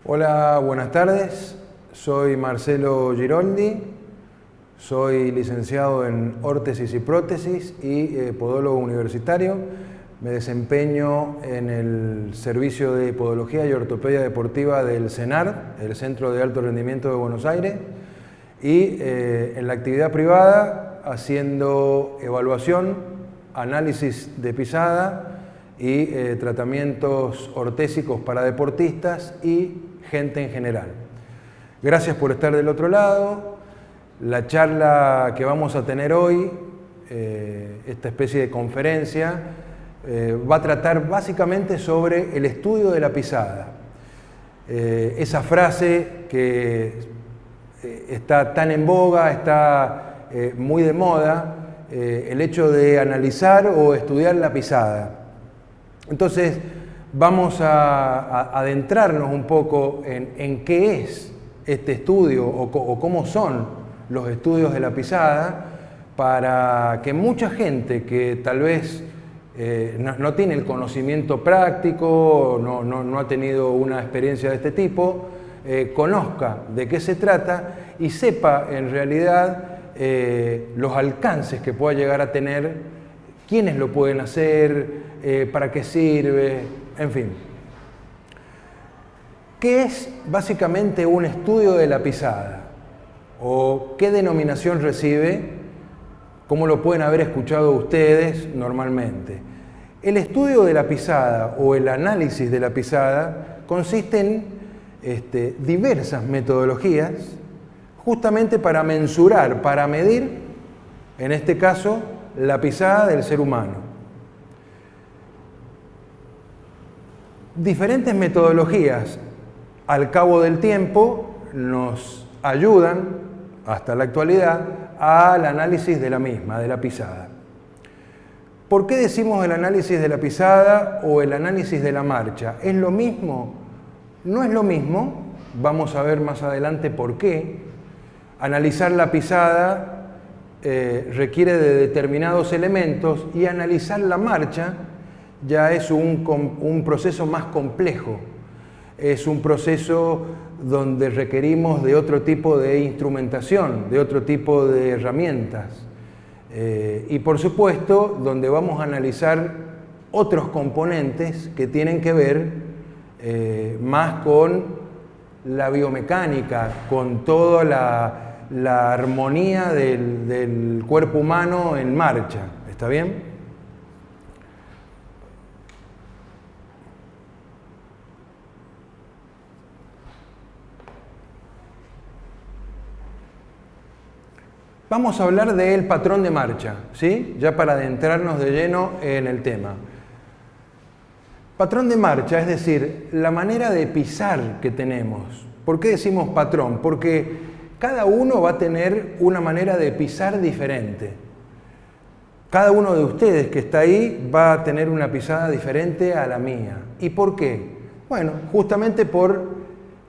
Hola, buenas tardes. Soy Marcelo Giroldi, soy licenciado en órtesis y prótesis y podólogo universitario. Me desempeño en el servicio de podología y ortopedia deportiva del CENAR, el Centro de Alto Rendimiento de Buenos Aires, y en la actividad privada haciendo evaluación, análisis de pisada y tratamientos ortésicos para deportistas y gente en general. Gracias por estar del otro lado. La charla que vamos a tener hoy, esta especie de conferencia, va a tratar básicamente sobre el estudio de la pisada. Esa frase que está tan en boga, está muy de moda, el hecho de analizar o estudiar la pisada. Entonces, vamos a adentrarnos un poco en qué es este estudio o cómo son los estudios de la pisada, para que mucha gente que tal vez no tiene el conocimiento práctico, no ha tenido una experiencia de este tipo, conozca de qué se trata y sepa en realidad los alcances que pueda llegar a tener, quiénes lo pueden hacer, para qué sirve, en fin. ¿Qué es básicamente un estudio de la pisada? ¿O qué denominación recibe? ¿Cómo lo pueden haber escuchado ustedes normalmente? El estudio de la pisada o el análisis de la pisada consiste en diversas metodologías justamente para mensurar, para medir, en este caso, la pisada del ser humano. Diferentes metodologías al cabo del tiempo nos ayudan, hasta la actualidad, al análisis de la misma, de la pisada. ¿Por qué decimos el análisis de la pisada o el análisis de la marcha? ¿Es lo mismo? No es lo mismo. Vamos a ver más adelante por qué. Analizar la pisada requiere de determinados elementos y analizar la marcha ya es un proceso más complejo. Es un proceso donde requerimos de otro tipo de instrumentación, de otro tipo de herramientas. Y por supuesto, donde vamos a analizar otros componentes que tienen que ver más con la biomecánica, con toda la armonía del cuerpo humano en marcha. ¿Está bien? Vamos a hablar del patrón de marcha, ¿sí? Ya para adentrarnos de lleno en el tema. Patrón de marcha, es decir, la manera de pisar que tenemos. ¿Por qué decimos patrón? Porque cada uno va a tener una manera de pisar diferente. Cada uno de ustedes que está ahí va a tener una pisada diferente a la mía. ¿Y por qué? Bueno, justamente por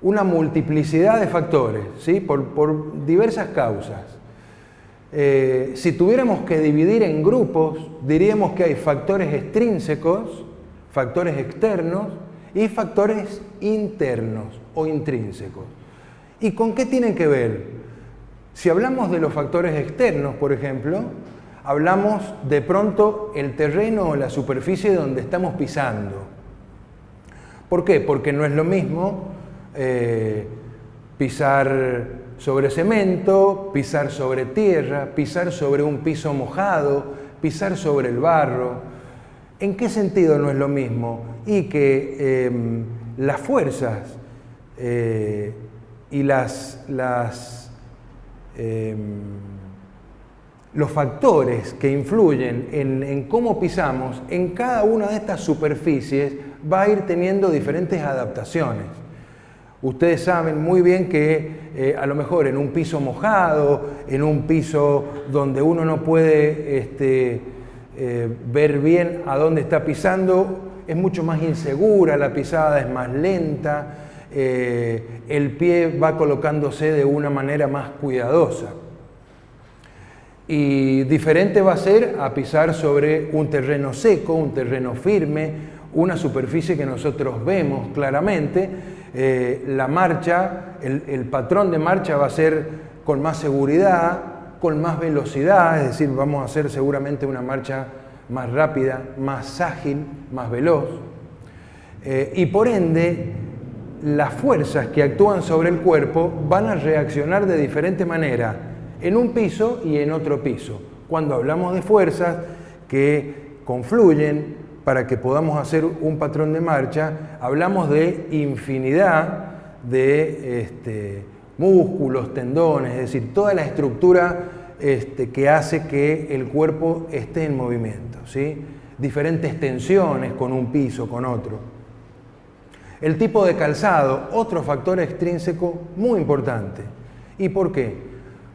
una multiplicidad de factores, ¿sí? Por diversas causas. Si tuviéramos que dividir en grupos, diríamos que hay factores extrínsecos, factores externos y factores internos o intrínsecos. ¿Y con qué tienen que ver? Si hablamos de los factores externos, por ejemplo, hablamos de pronto el terreno o la superficie donde estamos pisando. ¿Por qué? Porque no es lo mismo pisar sobre cemento, pisar sobre tierra, pisar sobre un piso mojado, pisar sobre el barro. ¿En qué sentido no es lo mismo? Y que las fuerzas y los factores que influyen en cómo pisamos en cada una de estas superficies va a ir teniendo diferentes adaptaciones. Ustedes saben muy bien que a lo mejor en un piso mojado, en un piso donde uno no puede ver bien a dónde está pisando, es mucho más insegura, la pisada es más lenta, el pie va colocándose de una manera más cuidadosa. Y diferente va a ser a pisar sobre un terreno seco, un terreno firme, una superficie que nosotros vemos claramente, La marcha, el patrón de marcha va a ser con más seguridad, con más velocidad, es decir, vamos a hacer seguramente una marcha más rápida, más ágil, más veloz. Y por ende, las fuerzas que actúan sobre el cuerpo van a reaccionar de diferente manera en un piso y en otro piso. Cuando hablamos de fuerzas que confluyen para que podamos hacer un patrón de marcha, hablamos de infinidad de músculos, tendones, es decir, toda la estructura que hace que el cuerpo esté en movimiento, ¿sí? Diferentes tensiones con un piso, con otro. El tipo de calzado, otro factor extrínseco muy importante. ¿Y por qué?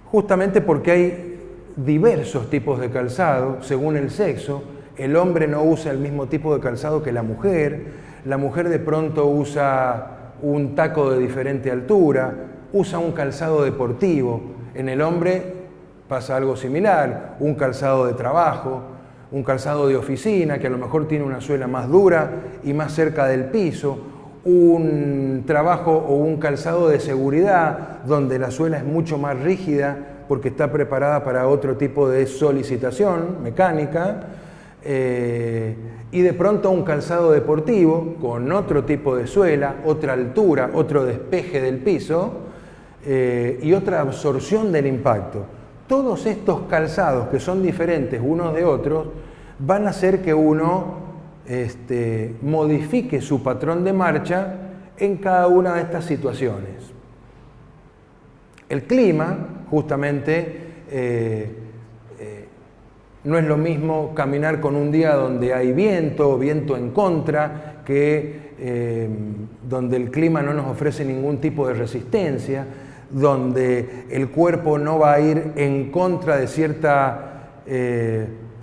Justamente porque hay diversos tipos de calzado según el sexo. El hombre no usa el mismo tipo de calzado que la mujer de pronto usa un taco de diferente altura, usa un calzado deportivo. En el hombre pasa algo similar, un calzado de trabajo, un calzado de oficina que a lo mejor tiene una suela más dura y más cerca del piso, un trabajo o un calzado de seguridad donde la suela es mucho más rígida porque está preparada para otro tipo de solicitación mecánica, y de pronto un calzado deportivo con otro tipo de suela, otra altura, otro despeje del piso y otra absorción del impacto. Todos estos calzados que son diferentes unos de otros van a hacer que uno modifique su patrón de marcha en cada una de estas situaciones. El clima, justamente, no es lo mismo caminar con un día donde hay viento en contra, que donde el clima no nos ofrece ningún tipo de resistencia, donde el cuerpo no va a ir en contra de cierta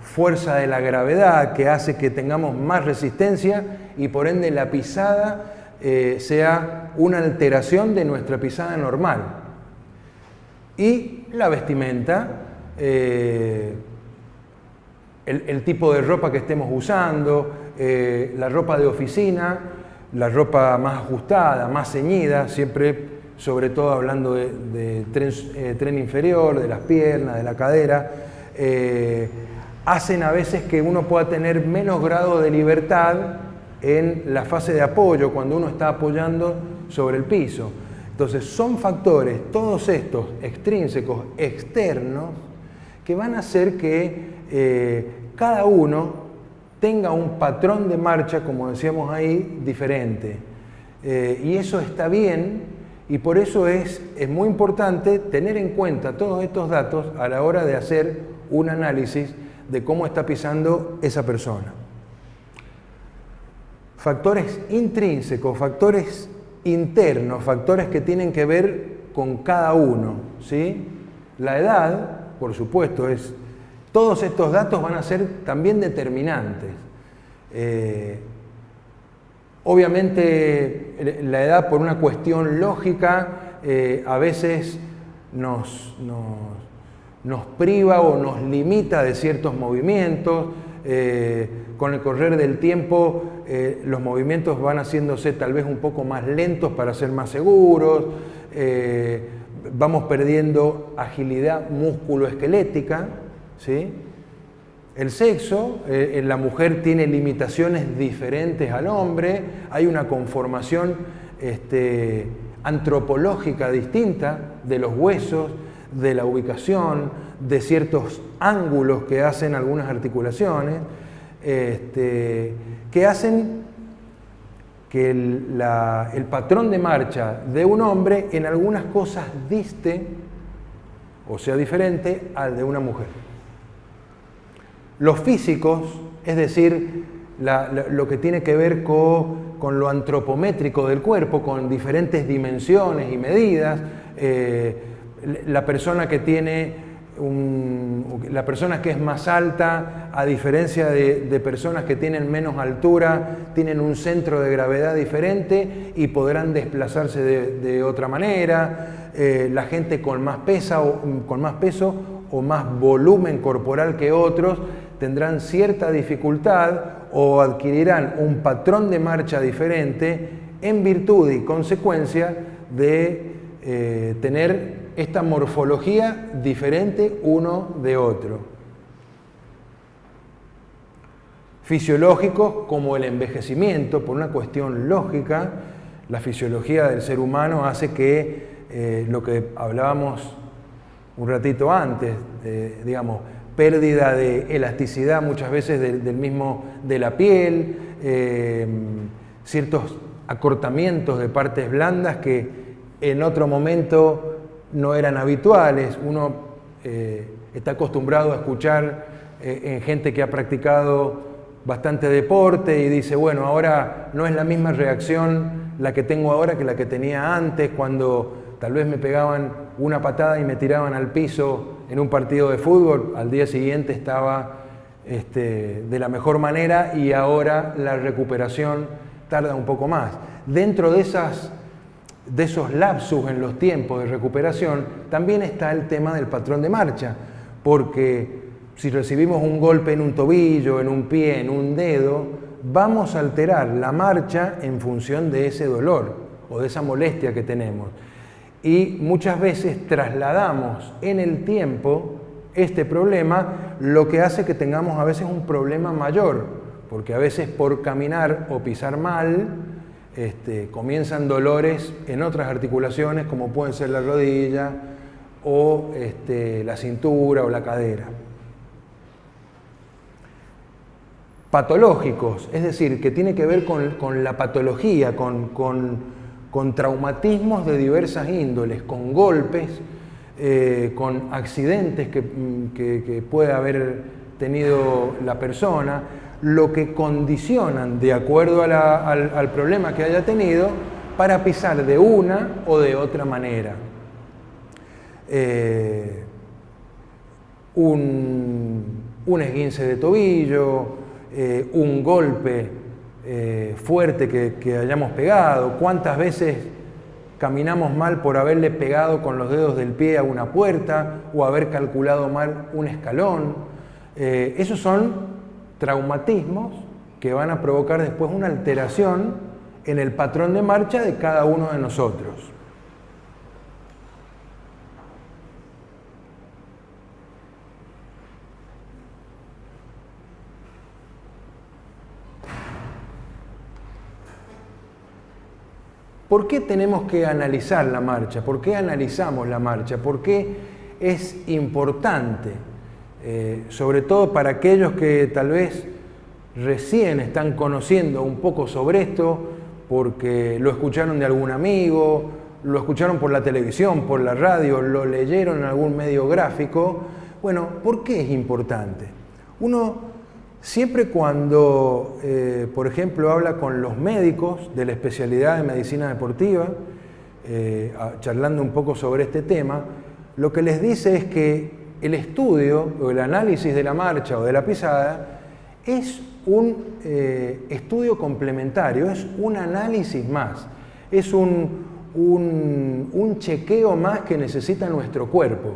fuerza de la gravedad que hace que tengamos más resistencia y por ende la pisada sea una alteración de nuestra pisada normal. Y la vestimenta, el tipo de ropa que estemos usando, la ropa de oficina, la ropa más ajustada, más ceñida, siempre sobre todo hablando de tren inferior, de las piernas, de la cadera, hacen a veces que uno pueda tener menos grado de libertad en la fase de apoyo cuando uno está apoyando sobre el piso. Entonces son factores, todos estos extrínsecos, externos, que van a hacer que cada uno tenga un patrón de marcha, como decíamos ahí, diferente. Y eso está bien, y por eso es muy importante tener en cuenta todos estos datos a la hora de hacer un análisis de cómo está pisando esa persona. Factores intrínsecos, factores internos, factores que tienen que ver con cada uno, ¿sí? La edad, por supuesto, todos estos datos van a ser también determinantes. Obviamente la edad, por una cuestión lógica, a veces nos priva o nos limita de ciertos movimientos. Con el correr del tiempo los movimientos van haciéndose tal vez un poco más lentos para ser más seguros, vamos perdiendo agilidad músculo-esquelética, ¿sí? El sexo, la mujer tiene limitaciones diferentes al hombre, hay una conformación antropológica distinta de los huesos, de la ubicación, de ciertos ángulos que hacen algunas articulaciones, que hacen que el patrón de marcha de un hombre en algunas cosas diste, o sea diferente, al de una mujer. Los físicos, es decir, lo que tiene que ver con lo antropométrico del cuerpo, con diferentes dimensiones y medidas, la persona que es más alta, a diferencia de personas que tienen menos altura, tienen un centro de gravedad diferente y podrán desplazarse de otra manera. La gente con más peso o más volumen corporal que otros tendrán cierta dificultad o adquirirán un patrón de marcha diferente en virtud y consecuencia de tener esta morfología diferente uno de otro. Fisiológicos como el envejecimiento, por una cuestión lógica, la fisiología del ser humano hace que lo que hablábamos un ratito antes, digamos, pérdida de elasticidad muchas veces de la piel, ciertos acortamientos de partes blandas que en otro momento no eran habituales. Uno está acostumbrado a escuchar en gente que ha practicado bastante deporte y dice, bueno, ahora no es la misma reacción la que tengo ahora que la que tenía antes, cuando tal vez me pegaban una patada y me tiraban al piso en un partido de fútbol, al día siguiente estaba de la mejor manera y ahora la recuperación tarda un poco más. Dentro de esos lapsus en los tiempos de recuperación también está el tema del patrón de marcha, porque si recibimos un golpe en un tobillo, en un pie, en un dedo, vamos a alterar la marcha en función de ese dolor o de esa molestia que tenemos. Y muchas veces trasladamos en el tiempo este problema, lo que hace que tengamos a veces un problema mayor, porque a veces por caminar o pisar mal comienzan dolores en otras articulaciones como pueden ser la rodilla o la cintura o la cadera. Patológicos, es decir, que tiene que ver con la patología, con traumatismos de diversas índoles, con golpes, con accidentes que puede haber tenido la persona, lo que condicionan de acuerdo al problema que haya tenido para pisar de una o de otra manera. Un esguince de tobillo, un golpe fuerte que hayamos pegado, cuántas veces caminamos mal por haberle pegado con los dedos del pie a una puerta o haber calculado mal un escalón. Esos son traumatismos que van a provocar después una alteración en el patrón de marcha de cada uno de nosotros. ¿Por qué tenemos que analizar la marcha? ¿Por qué analizamos la marcha? ¿Por qué es importante? Sobre todo para aquellos que tal vez recién están conociendo un poco sobre esto, porque lo escucharon de algún amigo, lo escucharon por la televisión, por la radio, lo leyeron en algún medio gráfico. Bueno, ¿por qué es importante? Uno siempre cuando, por ejemplo, habla con los médicos de la especialidad de medicina deportiva, charlando un poco sobre este tema, lo que les dice es que el estudio o el análisis de la marcha o de la pisada es un estudio complementario, es un análisis más, es un chequeo más que necesita nuestro cuerpo.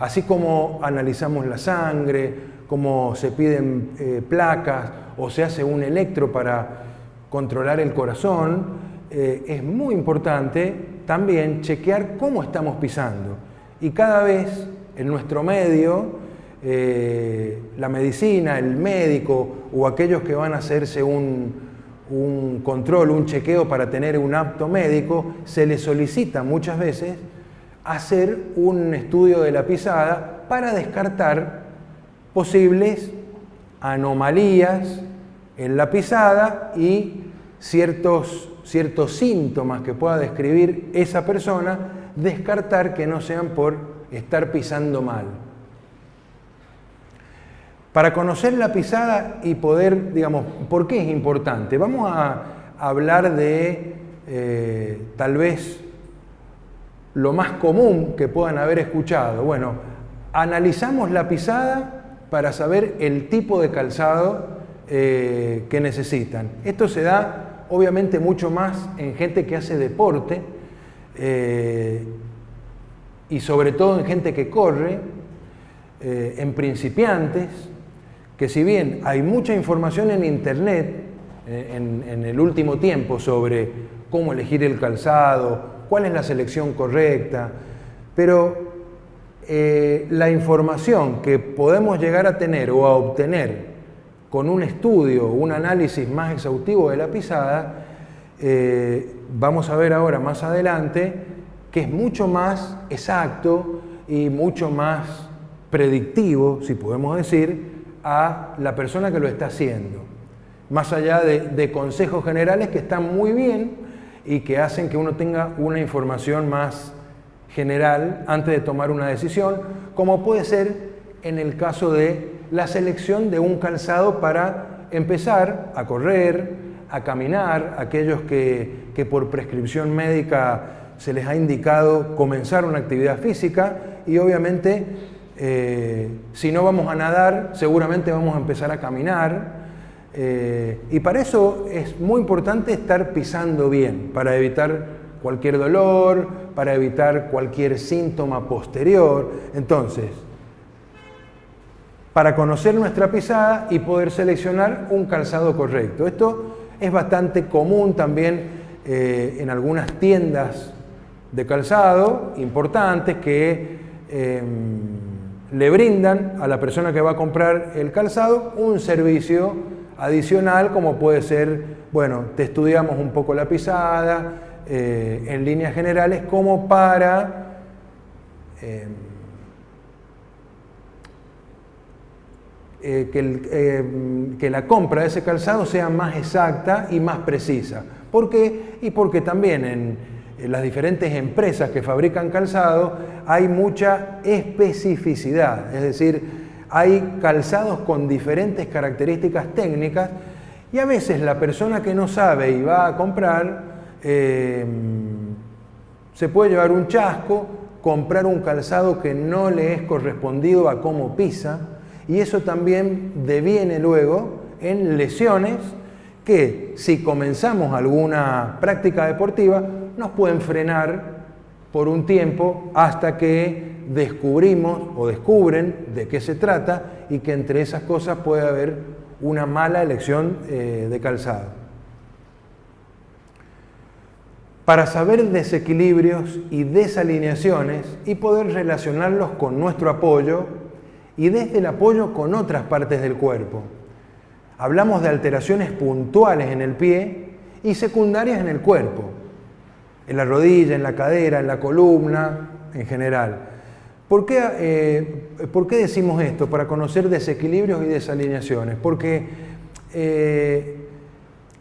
Así como analizamos la sangre, como se piden placas o se hace un electro para controlar el corazón, es muy importante también chequear cómo estamos pisando. Y cada vez en nuestro medio, la medicina, el médico o aquellos que van a hacerse un control, un chequeo para tener un apto médico, se les solicita muchas veces hacer un estudio de la pisada para descartar posibles anomalías en la pisada y ciertos síntomas que pueda describir esa persona, descartar que no sean por estar pisando mal. Para conocer la pisada y poder, digamos, ¿por qué es importante? Vamos a hablar de tal vez lo más común que puedan haber escuchado. Bueno, analizamos la pisada para saber el tipo de calzado que necesitan. Esto se da obviamente mucho más en gente que hace deporte y sobre todo en gente que corre, en principiantes, que si bien hay mucha información en internet, en el último tiempo sobre cómo elegir el calzado, cuál es la selección correcta, pero la información que podemos llegar a tener o a obtener con un estudio, un análisis más exhaustivo de la pisada, vamos a ver ahora más adelante que es mucho más exacto y mucho más predictivo, si podemos decir, a la persona que lo está haciendo. Más allá de consejos generales que están muy bien y que hacen que uno tenga una información más general antes de tomar una decisión, como puede ser en el caso de la selección de un calzado para empezar a correr, a caminar, aquellos que por prescripción médica se les ha indicado comenzar una actividad física y obviamente si no vamos a nadar seguramente vamos a empezar a caminar y para eso es muy importante estar pisando bien, para evitar cualquier dolor, para evitar cualquier síntoma posterior. Entonces, para conocer nuestra pisada y poder seleccionar un calzado correcto. Esto es bastante común también en algunas tiendas de calzado importantes que le brindan a la persona que va a comprar el calzado un servicio adicional, como puede ser, bueno, te estudiamos un poco la pisada, en líneas generales, como para que la compra de ese calzado sea más exacta y más precisa. ¿Por qué? Y porque también en las diferentes empresas que fabrican calzado hay mucha especificidad, es decir, hay calzados con diferentes características técnicas y a veces la persona que no sabe y va a comprar se puede llevar un chasco, comprar un calzado que no le es correspondido a cómo pisa, y eso también deviene luego en lesiones que, si comenzamos alguna práctica deportiva, nos pueden frenar por un tiempo hasta que descubrimos o descubren de qué se trata y que entre esas cosas puede haber una mala elección de calzado. Para saber desequilibrios y desalineaciones y poder relacionarlos con nuestro apoyo y desde el apoyo con otras partes del cuerpo. Hablamos de alteraciones puntuales en el pie y secundarias en el cuerpo, en la rodilla, en la cadera, en la columna, en general. ¿Por qué decimos esto? Para conocer desequilibrios y desalineaciones. Porque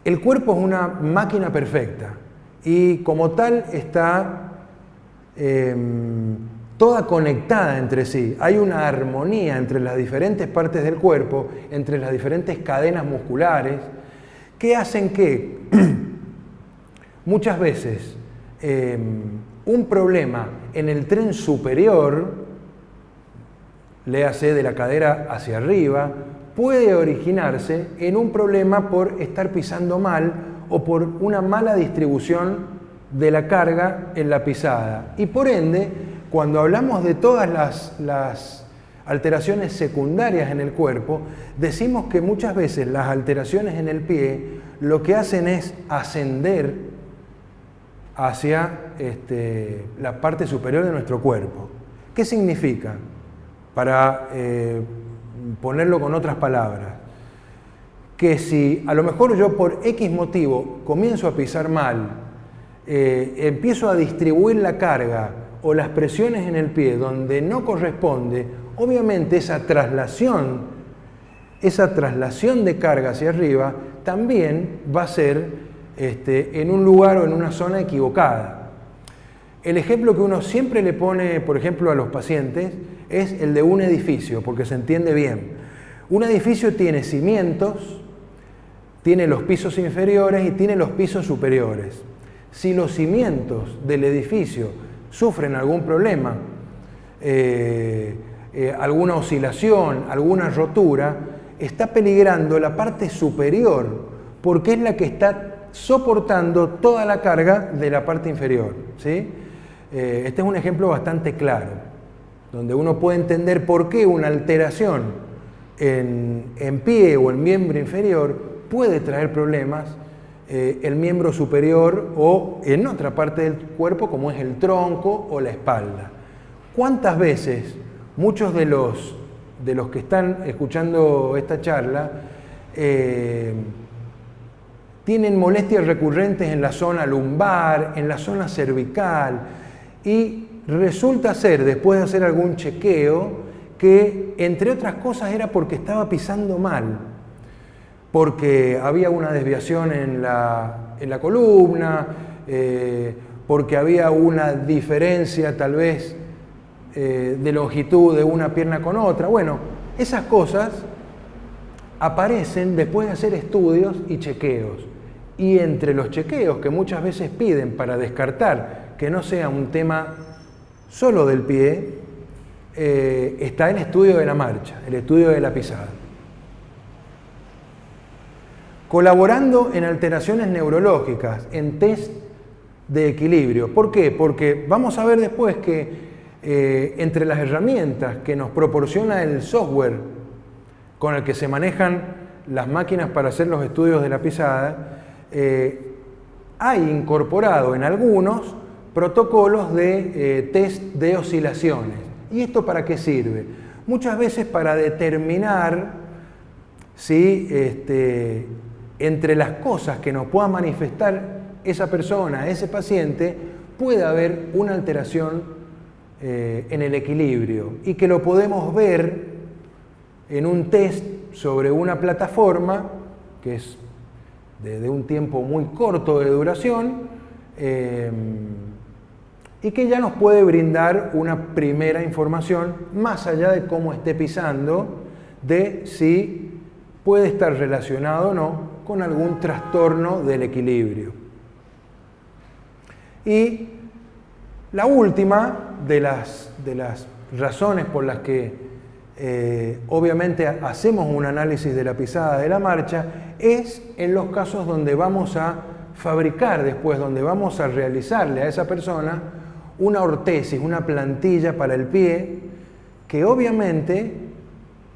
el cuerpo es una máquina perfecta. Y como tal está toda conectada entre sí. Hay una armonía entre las diferentes partes del cuerpo, entre las diferentes cadenas musculares, que hacen que muchas veces un problema en el tren superior, léase de la cadera hacia arriba, puede originarse en un problema por estar pisando mal o por una mala distribución de la carga en la pisada. Y por ende, cuando hablamos de todas las alteraciones secundarias en el cuerpo, decimos que muchas veces las alteraciones en el pie lo que hacen es ascender hacia la parte superior de nuestro cuerpo. ¿Qué significa? Para ponerlo con otras palabras, que si a lo mejor yo por X motivo comienzo a pisar mal, empiezo a distribuir la carga o las presiones en el pie donde no corresponde, obviamente esa traslación de carga hacia arriba también va a ser en un lugar o en una zona equivocada. El ejemplo que uno siempre le pone, por ejemplo, a los pacientes es el de un edificio, porque se entiende bien. Un edificio tiene cimientos, tiene los pisos inferiores y tiene los pisos superiores. Si los cimientos del edificio sufren algún problema, alguna oscilación, alguna rotura, está peligrando la parte superior, porque es la que está soportando toda la carga de la parte inferior, ¿sí? Este es un ejemplo bastante claro, donde uno puede entender por qué una alteración en pie o en miembro inferior puede traer problemas el miembro superior o en otra parte del cuerpo como es el tronco o la espalda. ¿Cuántas veces muchos de los que están escuchando esta charla tienen molestias recurrentes en la zona lumbar, en la zona cervical, y resulta ser, después de hacer algún chequeo, que entre otras cosas era porque estaba pisando mal, porque había una desviación en la columna, porque había una diferencia tal vez de longitud de una pierna con otra. Bueno, esas cosas aparecen después de hacer estudios y chequeos. Y entre los chequeos que muchas veces piden para descartar que no sea un tema solo del pie, está el estudio de la marcha, el estudio de la pisada. Colaborando en alteraciones neurológicas, en test de equilibrio. ¿Por qué? Porque vamos a ver después que entre las herramientas que nos proporciona el software con el que se manejan las máquinas para hacer los estudios de la pisada, hay incorporado en algunos protocolos de test de oscilaciones. ¿Y esto para qué sirve? Muchas veces para determinar si entre las cosas que nos pueda manifestar esa persona, ese paciente, puede haber una alteración en el equilibrio y que lo podemos ver en un test sobre una plataforma que es de un tiempo muy corto de duración y que ya nos puede brindar una primera información más allá de cómo esté pisando, de si puede estar relacionado o no con algún trastorno del equilibrio. Y la última de las razones por las que obviamente hacemos un análisis de la pisada de la marcha es en los casos donde vamos a fabricar después, donde vamos a realizarle a esa persona una ortesis, una plantilla para el pie, que obviamente,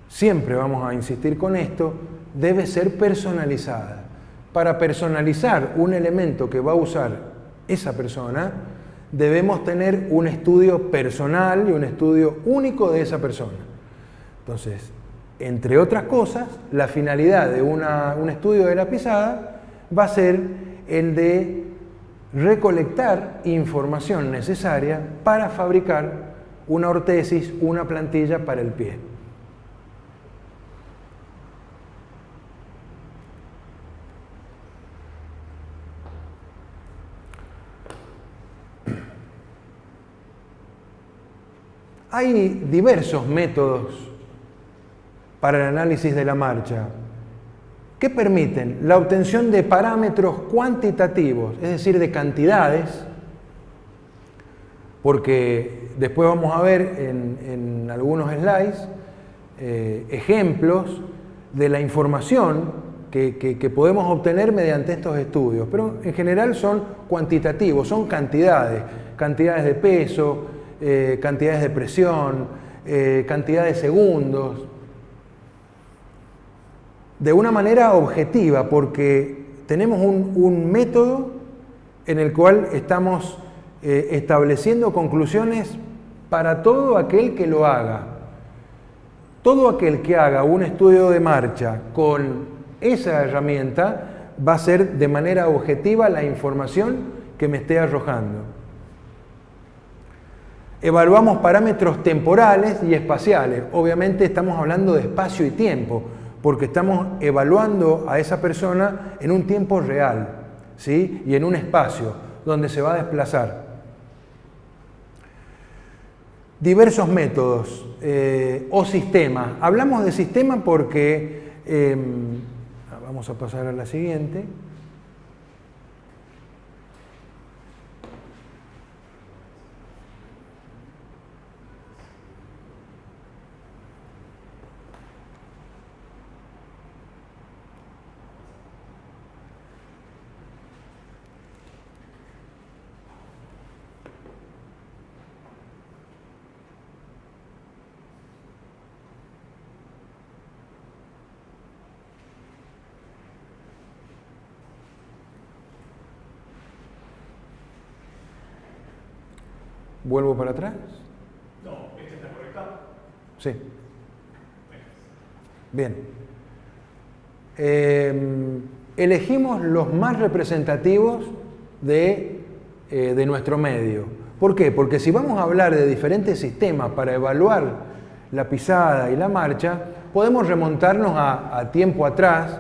siempre vamos a insistir con esto, debe ser personalizada. Para personalizar un elemento que va a usar esa persona, debemos tener un estudio personal y un estudio único de esa persona. Entonces, entre otras cosas, la finalidad de un estudio de la pisada va a ser el de recolectar información necesaria para fabricar una ortesis, una plantilla para el pie. Hay diversos métodos para el análisis de la marcha que permiten la obtención de parámetros cuantitativos, es decir, de cantidades, porque después vamos a ver en algunos slides ejemplos de la información que podemos obtener mediante estos estudios, pero en general son cuantitativos, son cantidades de peso, cantidades de presión, cantidad de segundos, de una manera objetiva, porque tenemos un método en el cual estamos estableciendo conclusiones para todo aquel que lo haga. Todo aquel que haga un estudio de marcha con esa herramienta va a ser de manera objetiva la información que me esté arrojando. Evaluamos parámetros temporales y espaciales. Obviamente estamos hablando de espacio y tiempo, porque estamos evaluando a esa persona en un tiempo real, ¿sí? Y en un espacio donde se va a desplazar. Diversos métodos o sistemas. Hablamos de sistema porque, vamos a pasar a la siguiente. ¿Vuelvo para atrás? No, ¿este está conectado? Sí. Bien. Elegimos los más representativos de nuestro medio. ¿Por qué? Porque si vamos a hablar de diferentes sistemas para evaluar la pisada y la marcha, podemos remontarnos a tiempo atrás,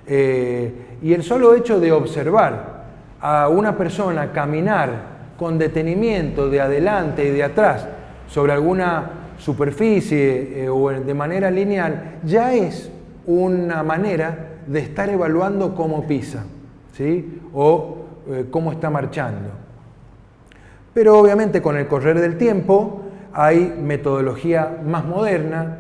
y el solo hecho de observar a una persona caminar con detenimiento de adelante y de atrás sobre alguna superficie o de manera lineal, ya es una manera de estar evaluando cómo pisa, ¿sí? O cómo está marchando. Pero obviamente con el correr del tiempo hay metodología más moderna,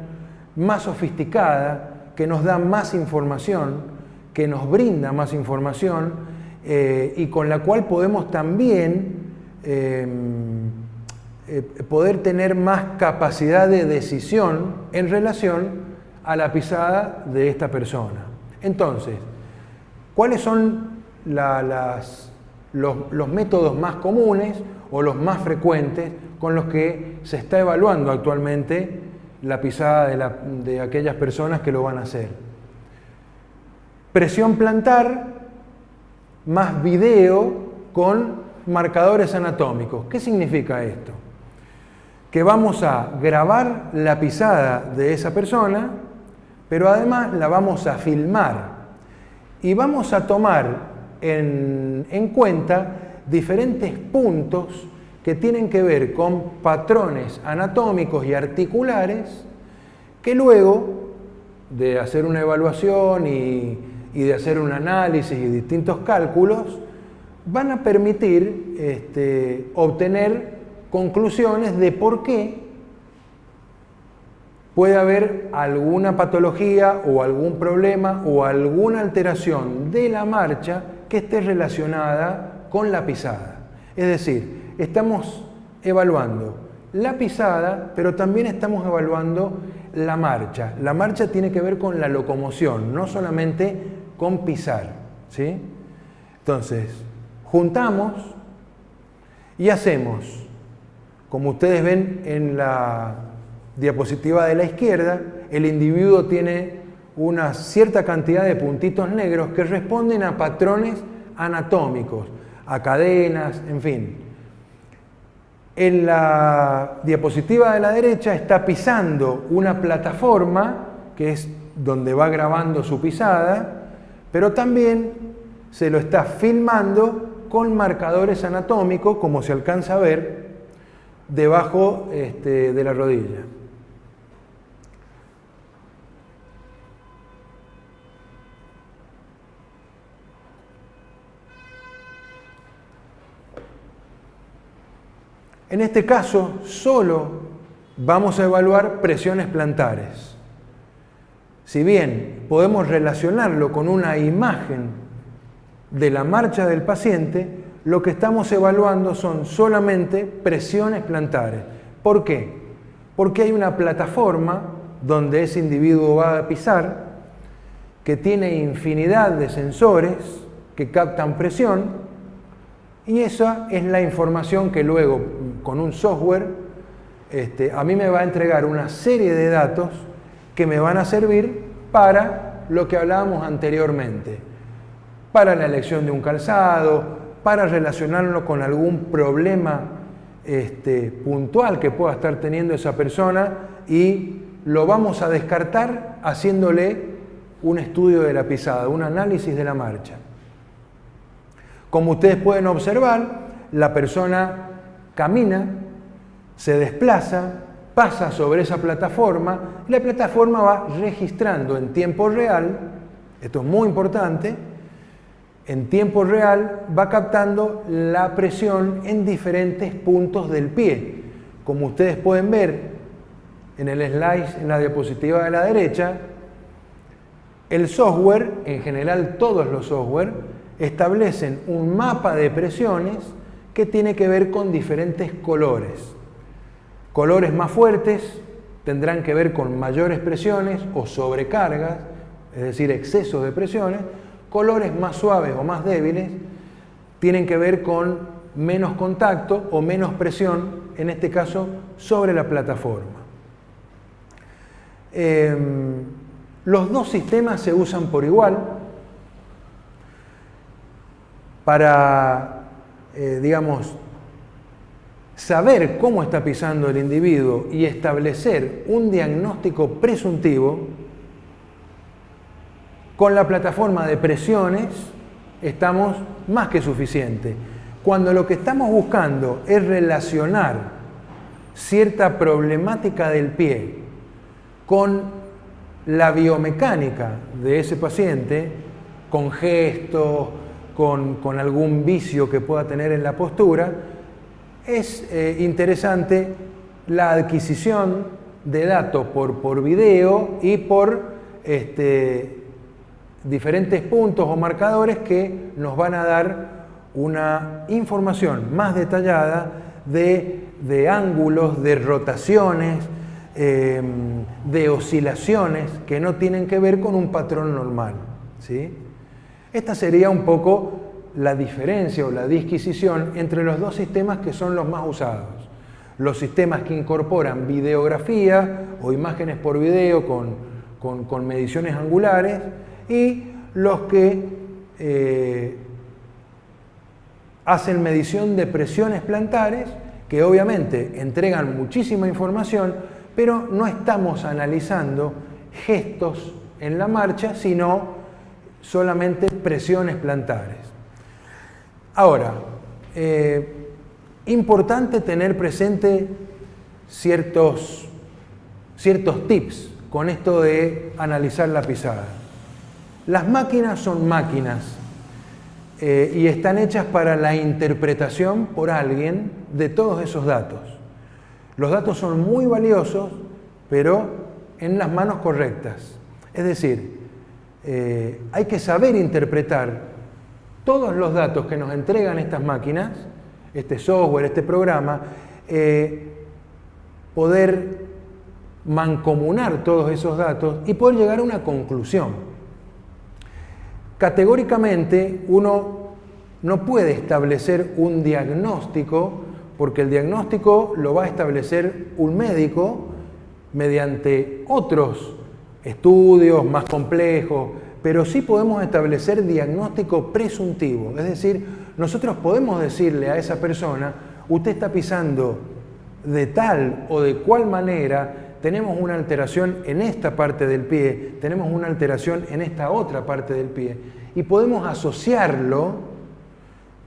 más sofisticada, que nos da más información, que nos brinda más información, y con la cual podemos también poder tener más capacidad de decisión en relación a la pisada de esta persona. Entonces, ¿cuáles son los métodos más comunes o los más frecuentes con los que se está evaluando actualmente la pisada de aquellas personas que lo van a hacer? Presión plantar más video con marcadores anatómicos. ¿Qué significa esto? Que vamos a grabar la pisada de esa persona, pero además la vamos a filmar y vamos a tomar en cuenta diferentes puntos que tienen que ver con patrones anatómicos y articulares que luego de hacer una evaluación y de hacer un análisis y distintos cálculos van a permitir obtener conclusiones de por qué puede haber alguna patología o algún problema o alguna alteración de la marcha que esté relacionada con la pisada. Es decir, estamos evaluando la pisada, pero también estamos evaluando la marcha. La marcha tiene que ver con la locomoción, no solamente con pisar, ¿sí? Entonces, juntamos y hacemos, como ustedes ven en la diapositiva de la izquierda, el individuo tiene una cierta cantidad de puntitos negros que responden a patrones anatómicos, a cadenas, en fin. En la diapositiva de la derecha está pisando una plataforma, que es donde va grabando su pisada, pero también se lo está filmando con marcadores anatómicos, como se alcanza a ver, debajo de la rodilla. En este caso, solo vamos a evaluar presiones plantares. Si bien podemos relacionarlo con una imagen de la marcha del paciente, lo que estamos evaluando son solamente presiones plantares. ¿Por qué? Porque hay una plataforma donde ese individuo va a pisar, que tiene infinidad de sensores que captan presión, y esa es la información que luego, con un software, a mí me va a entregar una serie de datos que me van a servir para lo que hablábamos anteriormente, para la elección de un calzado, para relacionarlo con algún problema puntual que pueda estar teniendo esa persona, y lo vamos a descartar haciéndole un estudio de la pisada, un análisis de la marcha. Como ustedes pueden observar, la persona camina, se desplaza, pasa sobre esa plataforma, y la plataforma va registrando en tiempo real, esto es muy importante, en tiempo real va captando la presión en diferentes puntos del pie. Como ustedes pueden ver en el slide, en la diapositiva de la derecha, el software, en general todos los software, establecen un mapa de presiones que tiene que ver con diferentes colores. Colores más fuertes tendrán que ver con mayores presiones o sobrecargas, es decir, excesos de presiones. Colores más suaves o más débiles tienen que ver con menos contacto o menos presión en este caso sobre la plataforma. Los dos sistemas se usan por igual para, digamos, saber cómo está pisando el individuo y establecer un diagnóstico presuntivo. Con la plataforma de presiones estamos más que suficiente. Cuando lo que estamos buscando es relacionar cierta problemática del pie con la biomecánica de ese paciente, con gestos, con algún vicio que pueda tener en la postura, es interesante la adquisición de datos por video y por diferentes puntos o marcadores que nos van a dar una información más detallada de ángulos, de rotaciones, de oscilaciones que no tienen que ver con un patrón normal, ¿sí? Esta sería un poco la diferencia o la disquisición entre los dos sistemas que son los más usados. Los sistemas que incorporan videografía o imágenes por video con mediciones angulares y los que hacen medición de presiones plantares, que obviamente entregan muchísima información, pero no estamos analizando gestos en la marcha, sino solamente presiones plantares. Ahora, importante tener presente ciertos tips con esto de analizar la pisada. Las máquinas son máquinas y están hechas para la interpretación por alguien de todos esos datos. Los datos son muy valiosos, pero en las manos correctas. Es decir, hay que saber interpretar todos los datos que nos entregan estas máquinas, este software, este programa, poder mancomunar todos esos datos y poder llegar a una conclusión. Categóricamente, uno no puede establecer un diagnóstico, porque el diagnóstico lo va a establecer un médico mediante otros estudios más complejos, pero sí podemos establecer diagnóstico presuntivo. Es decir, nosotros podemos decirle a esa persona, usted está pisando de tal o de cual manera, tenemos una alteración en esta parte del pie, tenemos una alteración en esta otra parte del pie, y podemos asociarlo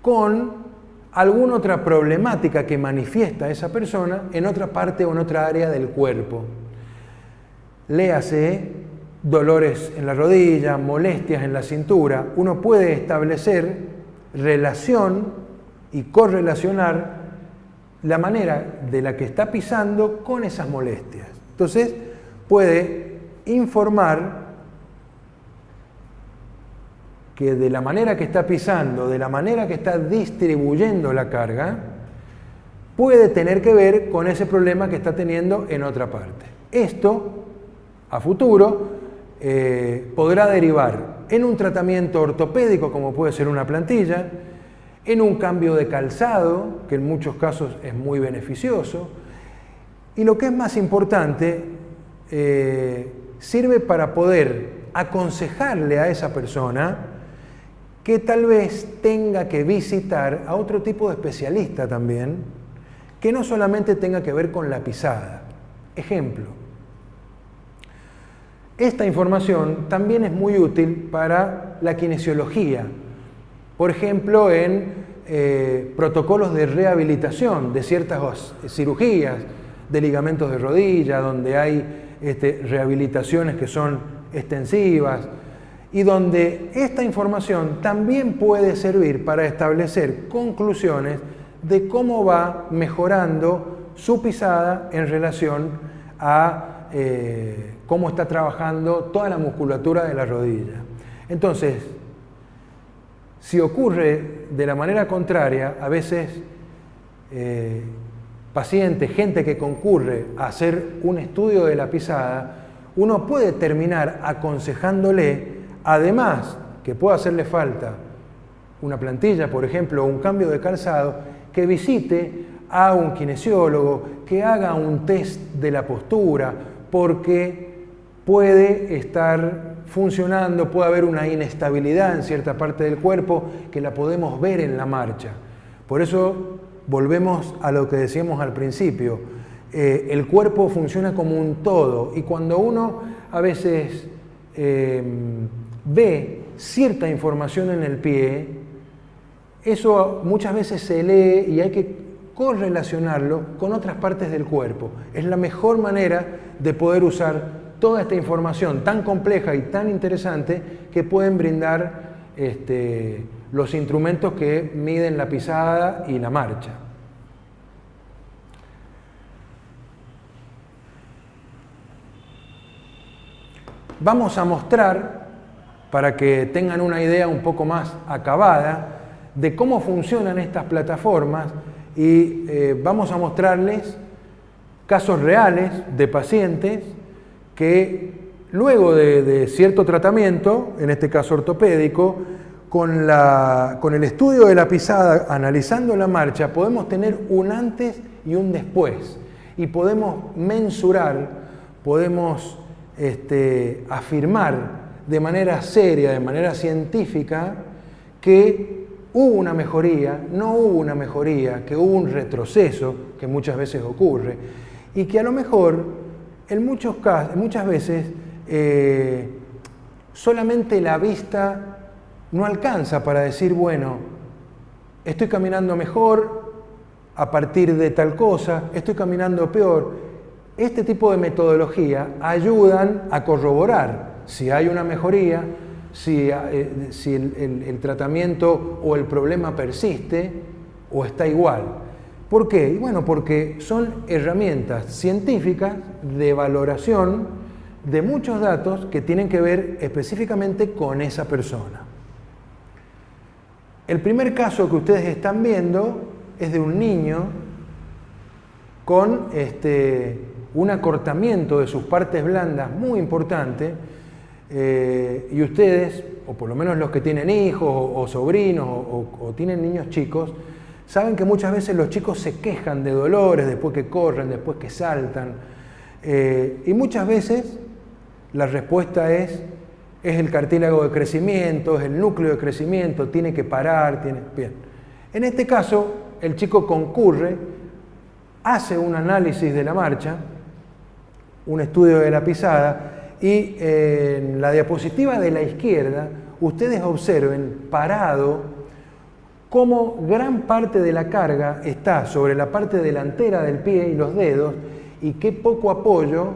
con alguna otra problemática que manifiesta esa persona en otra parte o en otra área del cuerpo. Léase dolores en la rodilla, molestias en la cintura. Uno puede establecer relación y correlacionar la manera de la que está pisando con esas molestias. Entonces, puede informar que de la manera que está pisando, de la manera que está distribuyendo la carga, puede tener que ver con ese problema que está teniendo en otra parte. Esto, a futuro, podrá derivar en un tratamiento ortopédico, como puede ser una plantilla, en un cambio de calzado, que en muchos casos es muy beneficioso, y lo que es más importante, sirve para poder aconsejarle a esa persona que tal vez tenga que visitar a otro tipo de especialista también, que no solamente tenga que ver con la pisada. Ejemplo, esta información también es muy útil para la kinesiología, por ejemplo, en protocolos de rehabilitación de ciertas cirugías, de ligamentos de rodilla, donde hay rehabilitaciones que son extensivas y donde esta información también puede servir para establecer conclusiones de cómo va mejorando su pisada en relación a cómo está trabajando toda la musculatura de la rodilla. Entonces, si ocurre de la manera contraria, a veces pacientes, gente que concurre a hacer un estudio de la pisada, uno puede terminar aconsejándole, además que pueda hacerle falta una plantilla, por ejemplo, o un cambio de calzado, que visite a un kinesiólogo, que haga un test de la postura, porque puede estar funcionando, puede haber una inestabilidad en cierta parte del cuerpo que la podemos ver en la marcha. Por eso volvemos a lo que decíamos al principio. El cuerpo funciona como un todo, y cuando uno a veces ve cierta información en el pie, eso muchas veces se lee y hay que correlacionarlo con otras partes del cuerpo. Es la mejor manera de poder usar toda esta información tan compleja y tan interesante que pueden brindar los instrumentos que miden la pisada y la marcha. Vamos a mostrar, para que tengan una idea un poco más acabada, de cómo funcionan estas plataformas, y vamos a mostrarles casos reales de pacientes que luego de cierto tratamiento, en este caso ortopédico, con el estudio de la pisada, analizando la marcha, podemos tener un antes y un después, y podemos mensurar, podemos afirmar de manera seria, de manera científica, que hubo una mejoría, no hubo una mejoría, que hubo un retroceso, que muchas veces ocurre, y que a lo mejor, en muchos casos, muchas veces, solamente la vista no alcanza para decir, bueno, estoy caminando mejor a partir de tal cosa, estoy caminando peor. Este tipo de metodología ayudan a corroborar si hay una mejoría, si el tratamiento o el problema persiste o está igual. ¿Por qué? Bueno, porque son herramientas científicas de valoración de muchos datos que tienen que ver específicamente con esa persona. El primer caso que ustedes están viendo es de un niño con un acortamiento de sus partes blandas muy importante, y ustedes, o por lo menos los que tienen hijos o sobrinos o tienen niños chicos, saben que muchas veces los chicos se quejan de dolores después que corren, después que saltan, y muchas veces la respuesta es el cartílago de crecimiento, es el núcleo de crecimiento, tiene que parar, Bien. En este caso, el chico concurre, hace un análisis de la marcha, un estudio de la pisada, y en la diapositiva de la izquierda, ustedes observen parado cómo gran parte de la carga está sobre la parte delantera del pie y los dedos, y qué poco apoyo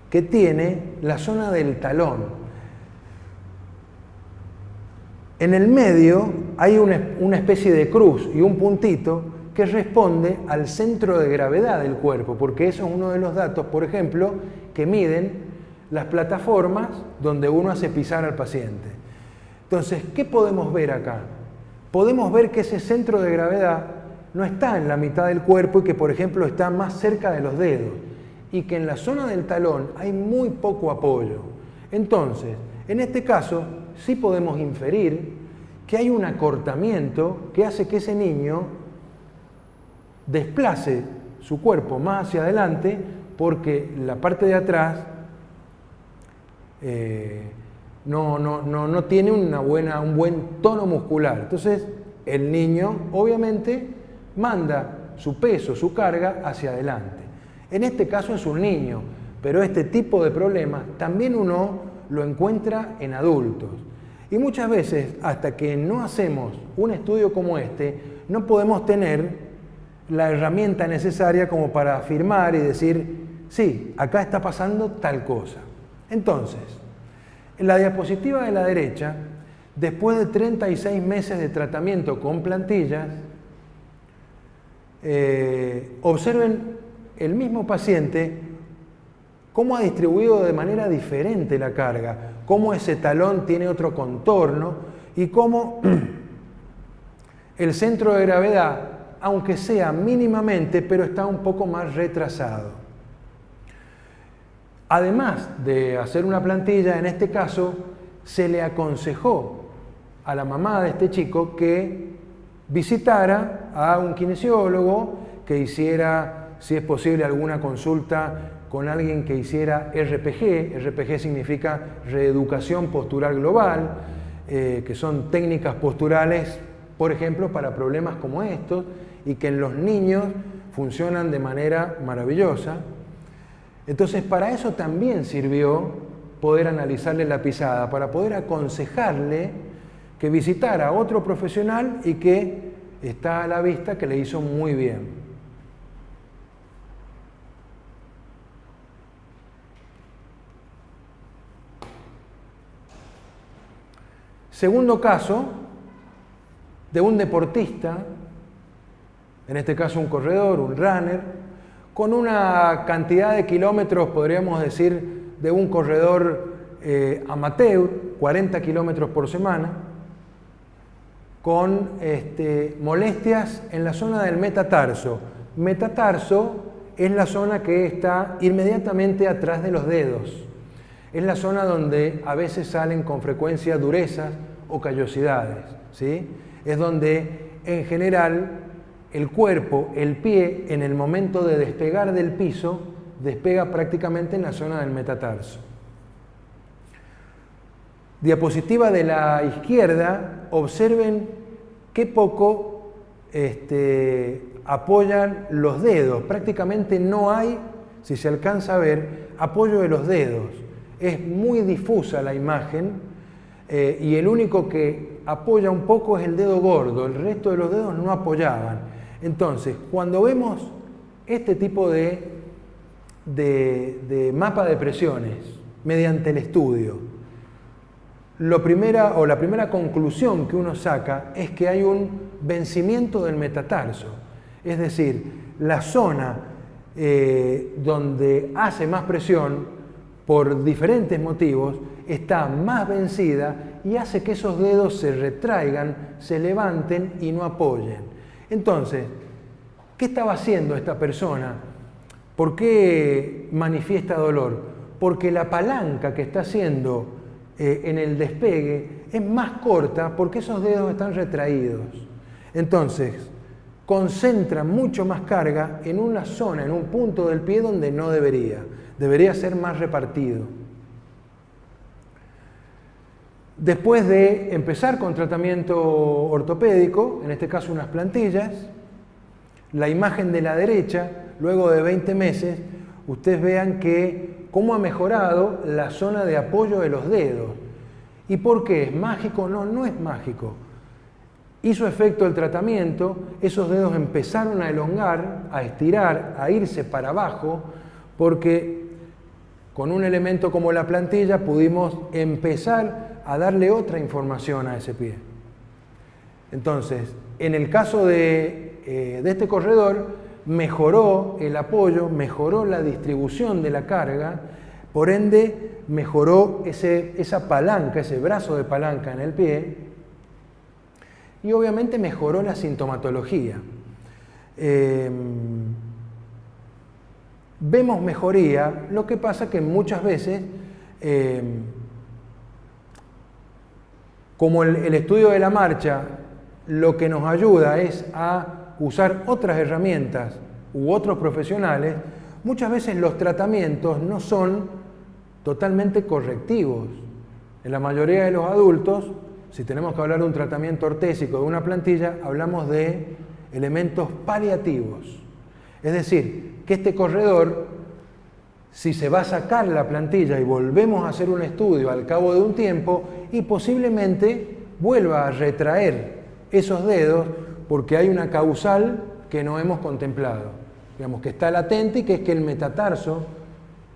que tiene la zona del talón. En el medio hay una especie de cruz y un puntito que responde al centro de gravedad del cuerpo, porque eso es uno de los datos, por ejemplo, que miden las plataformas donde uno hace pisar al paciente. Entonces, ¿qué podemos ver acá? Podemos ver que ese centro de gravedad no está en la mitad del cuerpo y que, por ejemplo, está más cerca de los dedos, y que en la zona del talón hay muy poco apoyo. Entonces, en este caso, sí podemos inferir que hay un acortamiento que hace que ese niño desplace su cuerpo más hacia adelante, porque la parte de atrás no tiene un buen tono muscular. Entonces, el niño obviamente manda su peso, su carga hacia adelante. En este caso es un niño, pero este tipo de problemas también uno lo encuentra en adultos. Y muchas veces, hasta que no hacemos un estudio como este, no podemos tener la herramienta necesaria como para afirmar y decir, sí, acá está pasando tal cosa. Entonces, en la diapositiva de la derecha, después de 36 meses de tratamiento con plantillas, observen el mismo paciente cómo ha distribuido de manera diferente la carga, cómo ese talón tiene otro contorno y cómo el centro de gravedad, aunque sea mínimamente, pero está un poco más retrasado. Además de hacer una plantilla, en este caso, se le aconsejó a la mamá de este chico que visitara a un kinesiólogo que hiciera, si es posible, alguna consulta con alguien que hiciera RPG. RPG significa reeducación postural global, que son técnicas posturales, por ejemplo, para problemas como estos, y que en los niños funcionan de manera maravillosa. Entonces, para eso también sirvió poder analizarle la pisada, para poder aconsejarle que visitara a otro profesional y que está a la vista que le hizo muy bien. Segundo caso, de un deportista, en este caso un corredor, un runner, con una cantidad de kilómetros, podríamos decir, de un corredor amateur, 40 kilómetros por semana, con molestias en la zona del metatarso. Metatarso es la zona que está inmediatamente atrás de los dedos. Es la zona donde a veces salen con frecuencia durezas o callosidades, ¿sí? Es donde, en general, el cuerpo, el pie, en el momento de despegar del piso, despega prácticamente en la zona del metatarso. Diapositiva de la izquierda, observen qué poco apoyan los dedos. Prácticamente no hay, si se alcanza a ver, apoyo de los dedos. Es muy difusa la imagen y el único que apoya un poco es el dedo gordo, el resto de los dedos no apoyaban. Entonces, cuando vemos este tipo de mapa de presiones mediante el estudio, la primera conclusión que uno saca es que hay un vencimiento del metatarso, es decir, la zona donde hace más presión por diferentes motivos está más vencida y hace que esos dedos se retraigan, se levanten y no apoyen. Entonces, ¿qué estaba haciendo esta persona? ¿Por qué manifiesta dolor? Porque la palanca que está haciendo en el despegue es más corta porque esos dedos están retraídos. Entonces, concentra mucho más carga en una zona, en un punto del pie donde no debería. Debería ser más repartido. Después de empezar con tratamiento ortopédico, en este caso unas plantillas, la imagen de la derecha, luego de 20 meses, ustedes vean que cómo ha mejorado la zona de apoyo de los dedos. ¿Y por qué? ¿Es mágico? No, no es mágico. Hizo efecto el tratamiento, esos dedos empezaron a elongar, a estirar, a irse para abajo, porque con un elemento como la plantilla pudimos empezar a darle otra información a ese pie. Entonces, en el caso de este corredor, mejoró el apoyo, mejoró la distribución de la carga, por ende mejoró esa palanca, ese brazo de palanca en el pie, y obviamente mejoró la sintomatología. Vemos mejoría, lo que pasa que muchas veces, como el estudio de la marcha, lo que nos ayuda es a usar otras herramientas u otros profesionales, muchas veces los tratamientos no son totalmente correctivos. En la mayoría de los adultos, si tenemos que hablar de un tratamiento ortésico, de una plantilla, hablamos de elementos paliativos. Es decir, que este corredor, si se va a sacar la plantilla y volvemos a hacer un estudio al cabo de un tiempo, y posiblemente vuelva a retraer esos dedos porque hay una causal que no hemos contemplado, digamos que está latente, y que es que el metatarso,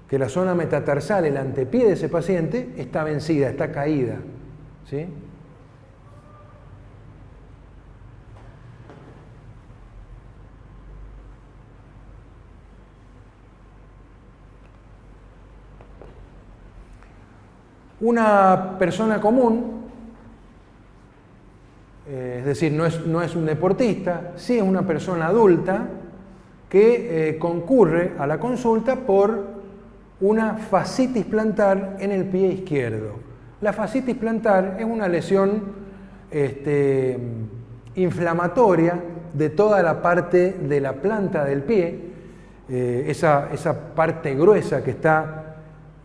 que la zona metatarsal, el antepié de ese paciente, está vencida, está caída, ¿sí? Una persona común, es decir, no es un deportista, sí es una persona adulta que concurre a la consulta por una fascitis plantar en el pie izquierdo. La fascitis plantar es una lesión inflamatoria de toda la parte de la planta del pie, esa parte gruesa que está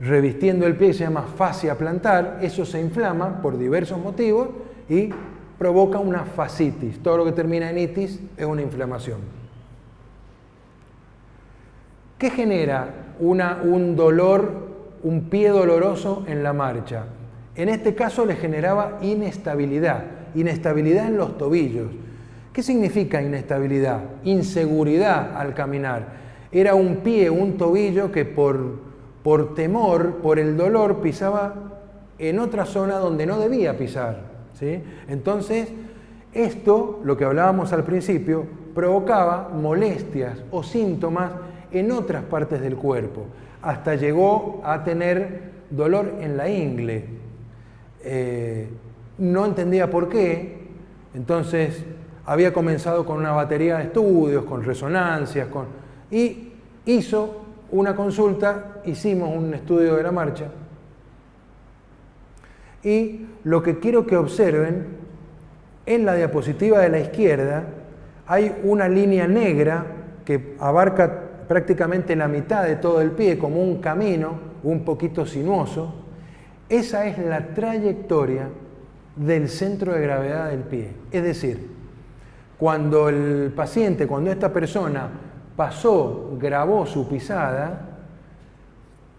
revistiendo el pie se llama fascia plantar. Eso se inflama por diversos motivos y provoca una fascitis. Todo lo que termina en itis es una inflamación. ¿Qué genera un dolor, un pie doloroso en la marcha? En este caso le generaba inestabilidad en los tobillos. ¿Qué significa inestabilidad? Inseguridad al caminar. Era un pie, un tobillo que por temor, por el dolor, pisaba en otra zona donde no debía pisar, ¿sí? Entonces, esto, lo que hablábamos al principio, provocaba molestias o síntomas en otras partes del cuerpo. Hasta llegó a tener dolor en la ingle. No entendía por qué, entonces había comenzado con una batería de estudios, con resonancias, y hizo una consulta, hicimos un estudio de la marcha, y lo que quiero que observen, en la diapositiva de la izquierda hay una línea negra que abarca prácticamente la mitad de todo el pie, como un camino un poquito sinuoso. Esa es la trayectoria del centro de gravedad del pie. Es decir, cuando esta persona grabó su pisada,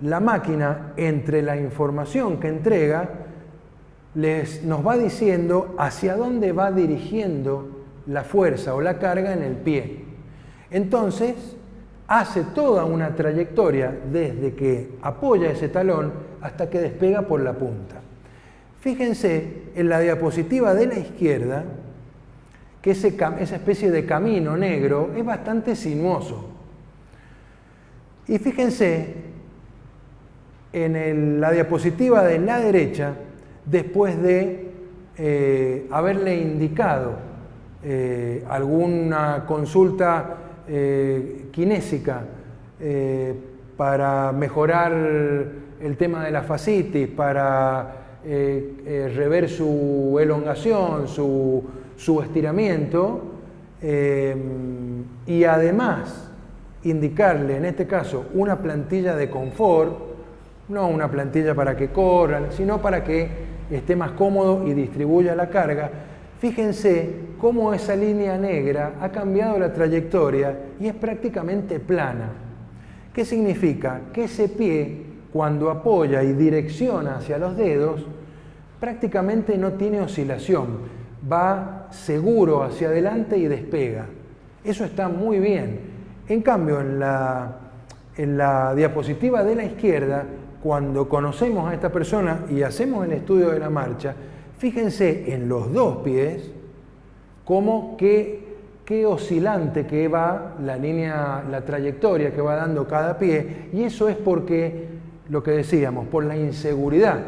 la máquina, entre la información que entrega, nos va diciendo hacia dónde va dirigiendo la fuerza o la carga en el pie. Entonces, hace toda una trayectoria desde que apoya ese talón hasta que despega por la punta. Fíjense en la diapositiva de la izquierda que esa especie de camino negro es bastante sinuoso. Y fíjense en la diapositiva de la derecha, después de haberle indicado alguna consulta kinésica para mejorar el tema de la fascitis, para rever su elongación, su estiramiento, y además indicarle, en este caso, una plantilla de confort, no una plantilla para que corran, sino para que esté más cómodo y distribuya la carga. Fíjense cómo esa línea negra ha cambiado la trayectoria y es prácticamente plana. ¿Qué significa? Que ese pie, cuando apoya y direcciona hacia los dedos, prácticamente no tiene oscilación, va seguro hacia adelante y despega. Eso está muy bien. En cambio, en la diapositiva de la izquierda, cuando conocemos a esta persona y hacemos el estudio de la marcha, fíjense en los dos pies cómo qué oscilante que va la trayectoria que va dando cada pie, y eso es porque, lo que decíamos, por la inseguridad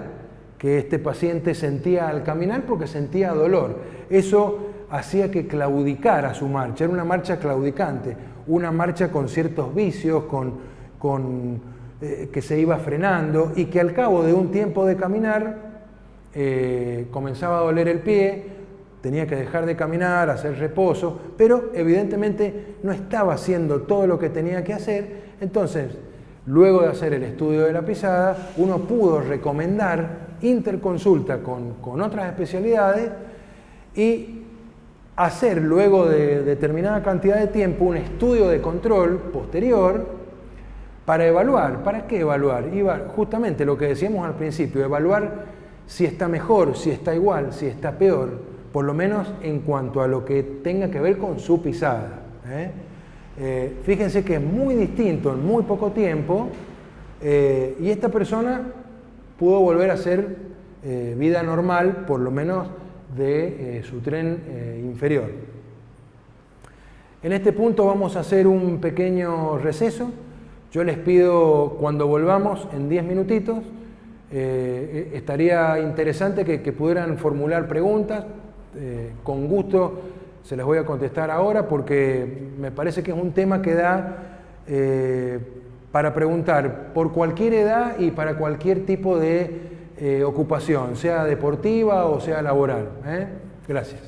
que este paciente sentía al caminar, porque sentía dolor. Eso hacía que claudicara su marcha, era una marcha claudicante, una marcha con ciertos vicios, que se iba frenando y que al cabo de un tiempo de caminar comenzaba a doler el pie, tenía que dejar de caminar, hacer reposo, pero evidentemente no estaba haciendo todo lo que tenía que hacer. Entonces, luego de hacer el estudio de la pisada, uno pudo recomendar interconsulta con otras especialidades y hacer luego de determinada cantidad de tiempo un estudio de control posterior para evaluar. ¿Para qué evaluar? Justamente lo que decíamos al principio, evaluar si está mejor, si está igual, si está peor, por lo menos en cuanto a lo que tenga que ver con su pisada. Fíjense que es muy distinto en muy poco tiempo, y esta persona pudo volver a hacer vida normal, por lo menos de su tren inferior. En este punto vamos a hacer un pequeño receso. Yo les pido, cuando volvamos en 10 minutitos, estaría interesante que pudieran formular preguntas. Con gusto se las voy a contestar ahora, porque me parece que es un tema que da para preguntar por cualquier edad y para cualquier tipo de ocupación, sea deportiva o sea laboral. Gracias.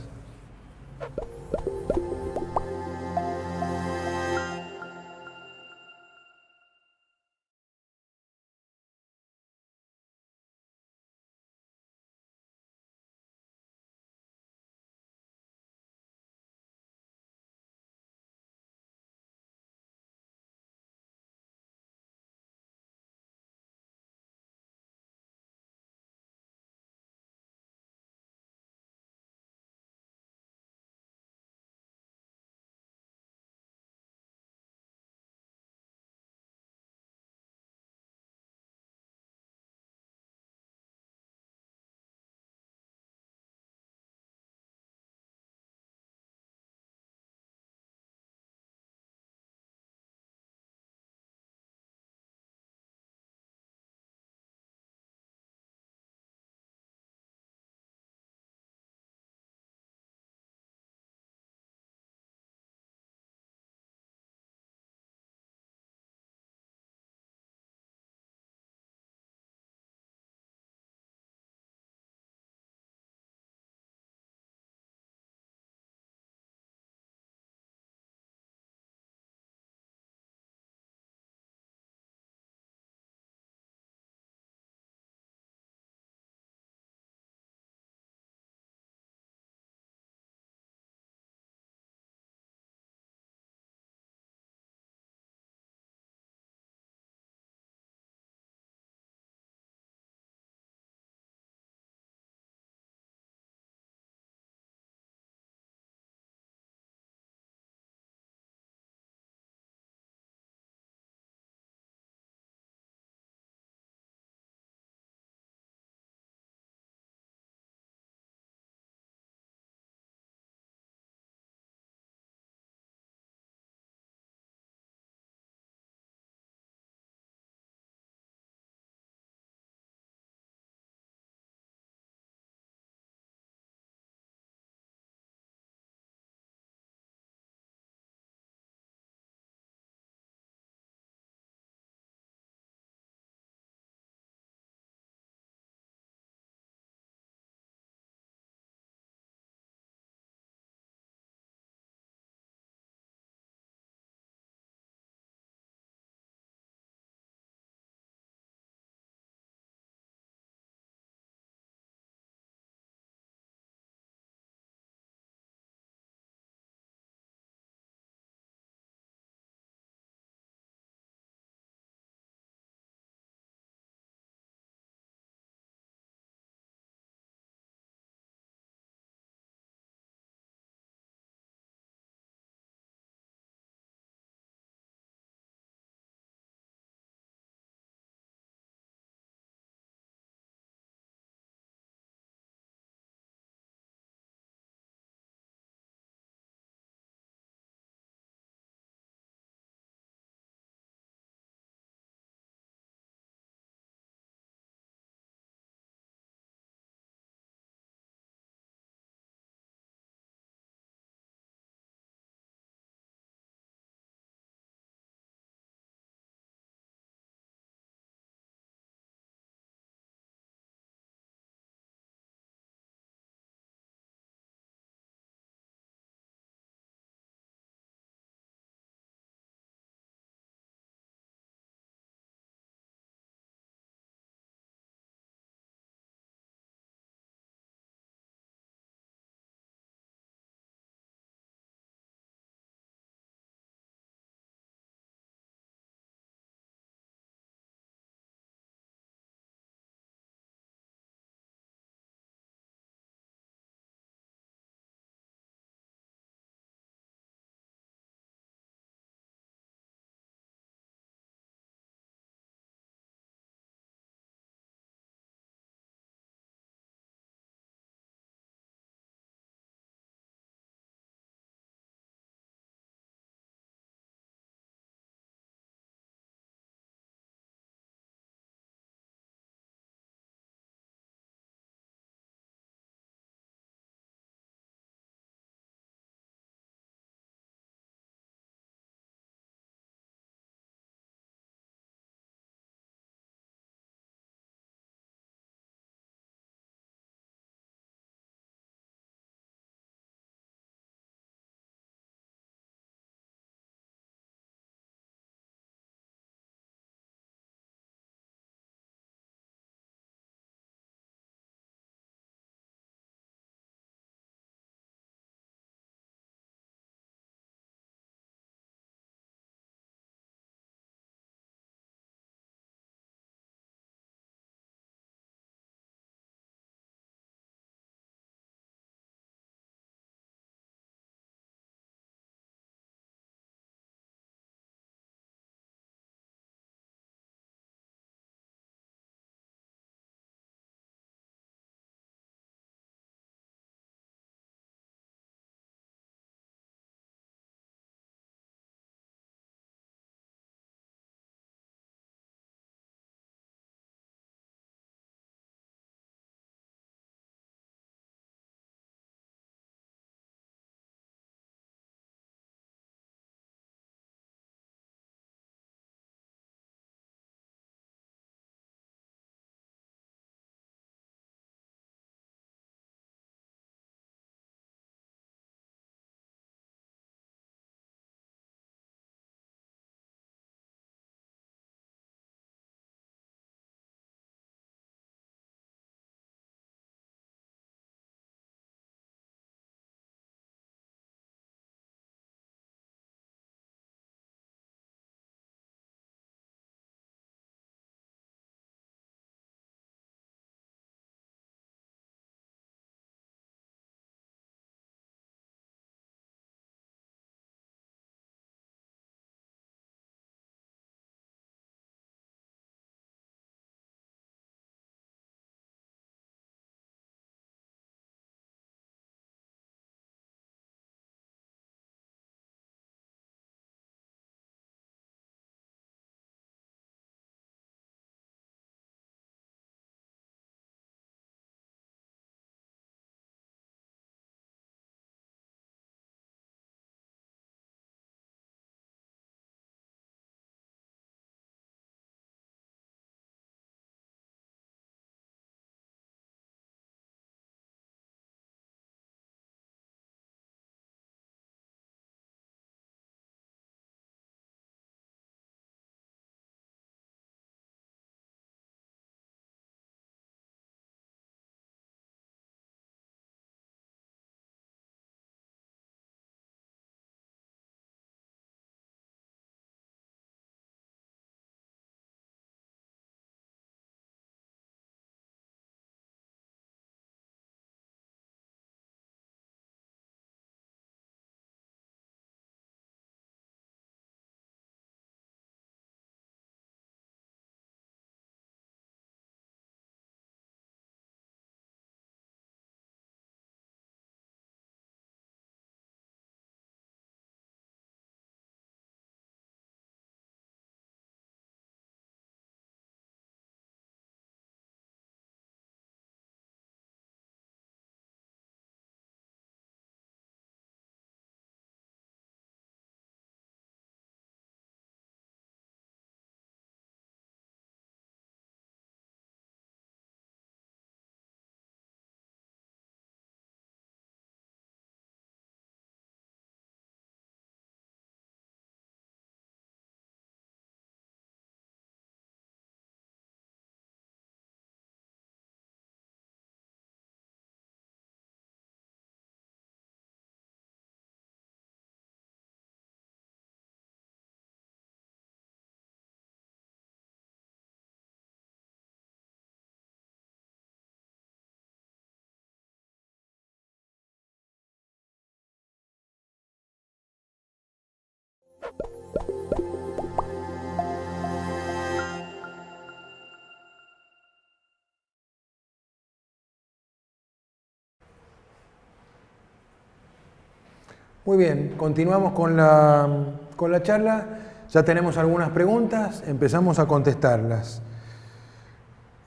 Muy bien, continuamos con la charla. Ya tenemos algunas preguntas, empezamos a contestarlas.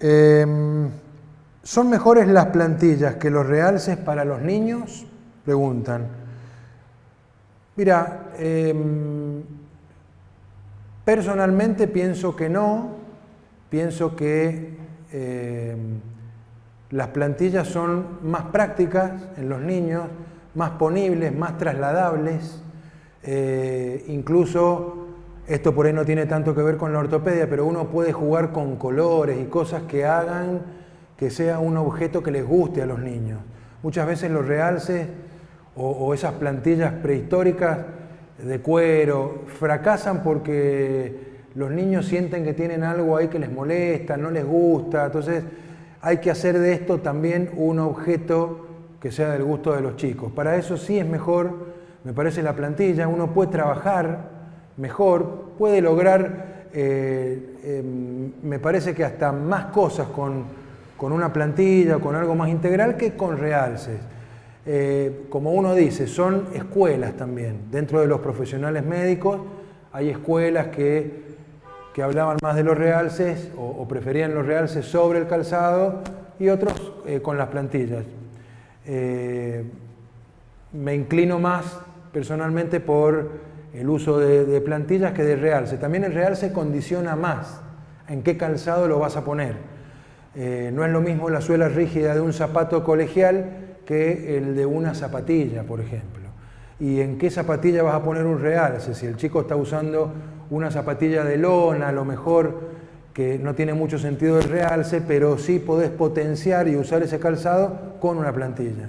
¿Son mejores las plantillas que los realces para los niños? Preguntan. Mira, personalmente pienso que no. Pienso que las plantillas son más prácticas en los niños, más ponibles, más trasladables. Incluso, esto por ahí no tiene tanto que ver con la ortopedia, pero uno puede jugar con colores y cosas que hagan que sea un objeto que les guste a los niños. Muchas veces los realces o esas plantillas prehistóricas de cuero fracasan porque los niños sienten que tienen algo ahí que les molesta, no les gusta. Entonces hay que hacer de esto también un objeto que sea del gusto de los chicos. Para eso sí es mejor, me parece, la plantilla. Uno puede trabajar mejor, puede lograr, me parece que hasta más cosas con una plantilla, con algo más integral que con realces. Como uno dice, son escuelas también. Dentro de los profesionales médicos hay escuelas que hablaban más de los realces o preferían los realces sobre el calzado y otros con las plantillas. Me inclino más personalmente por el uso de plantillas que de realce. También el realce condiciona más en qué calzado lo vas a poner. No es lo mismo la suela rígida de un zapato colegial que el de una zapatilla, por ejemplo. ¿Y en qué zapatilla vas a poner un realce? Si el chico está usando una zapatilla de lona, a lo mejor que no tiene mucho sentido el realce, pero sí podés potenciar y usar ese calzado con una plantilla.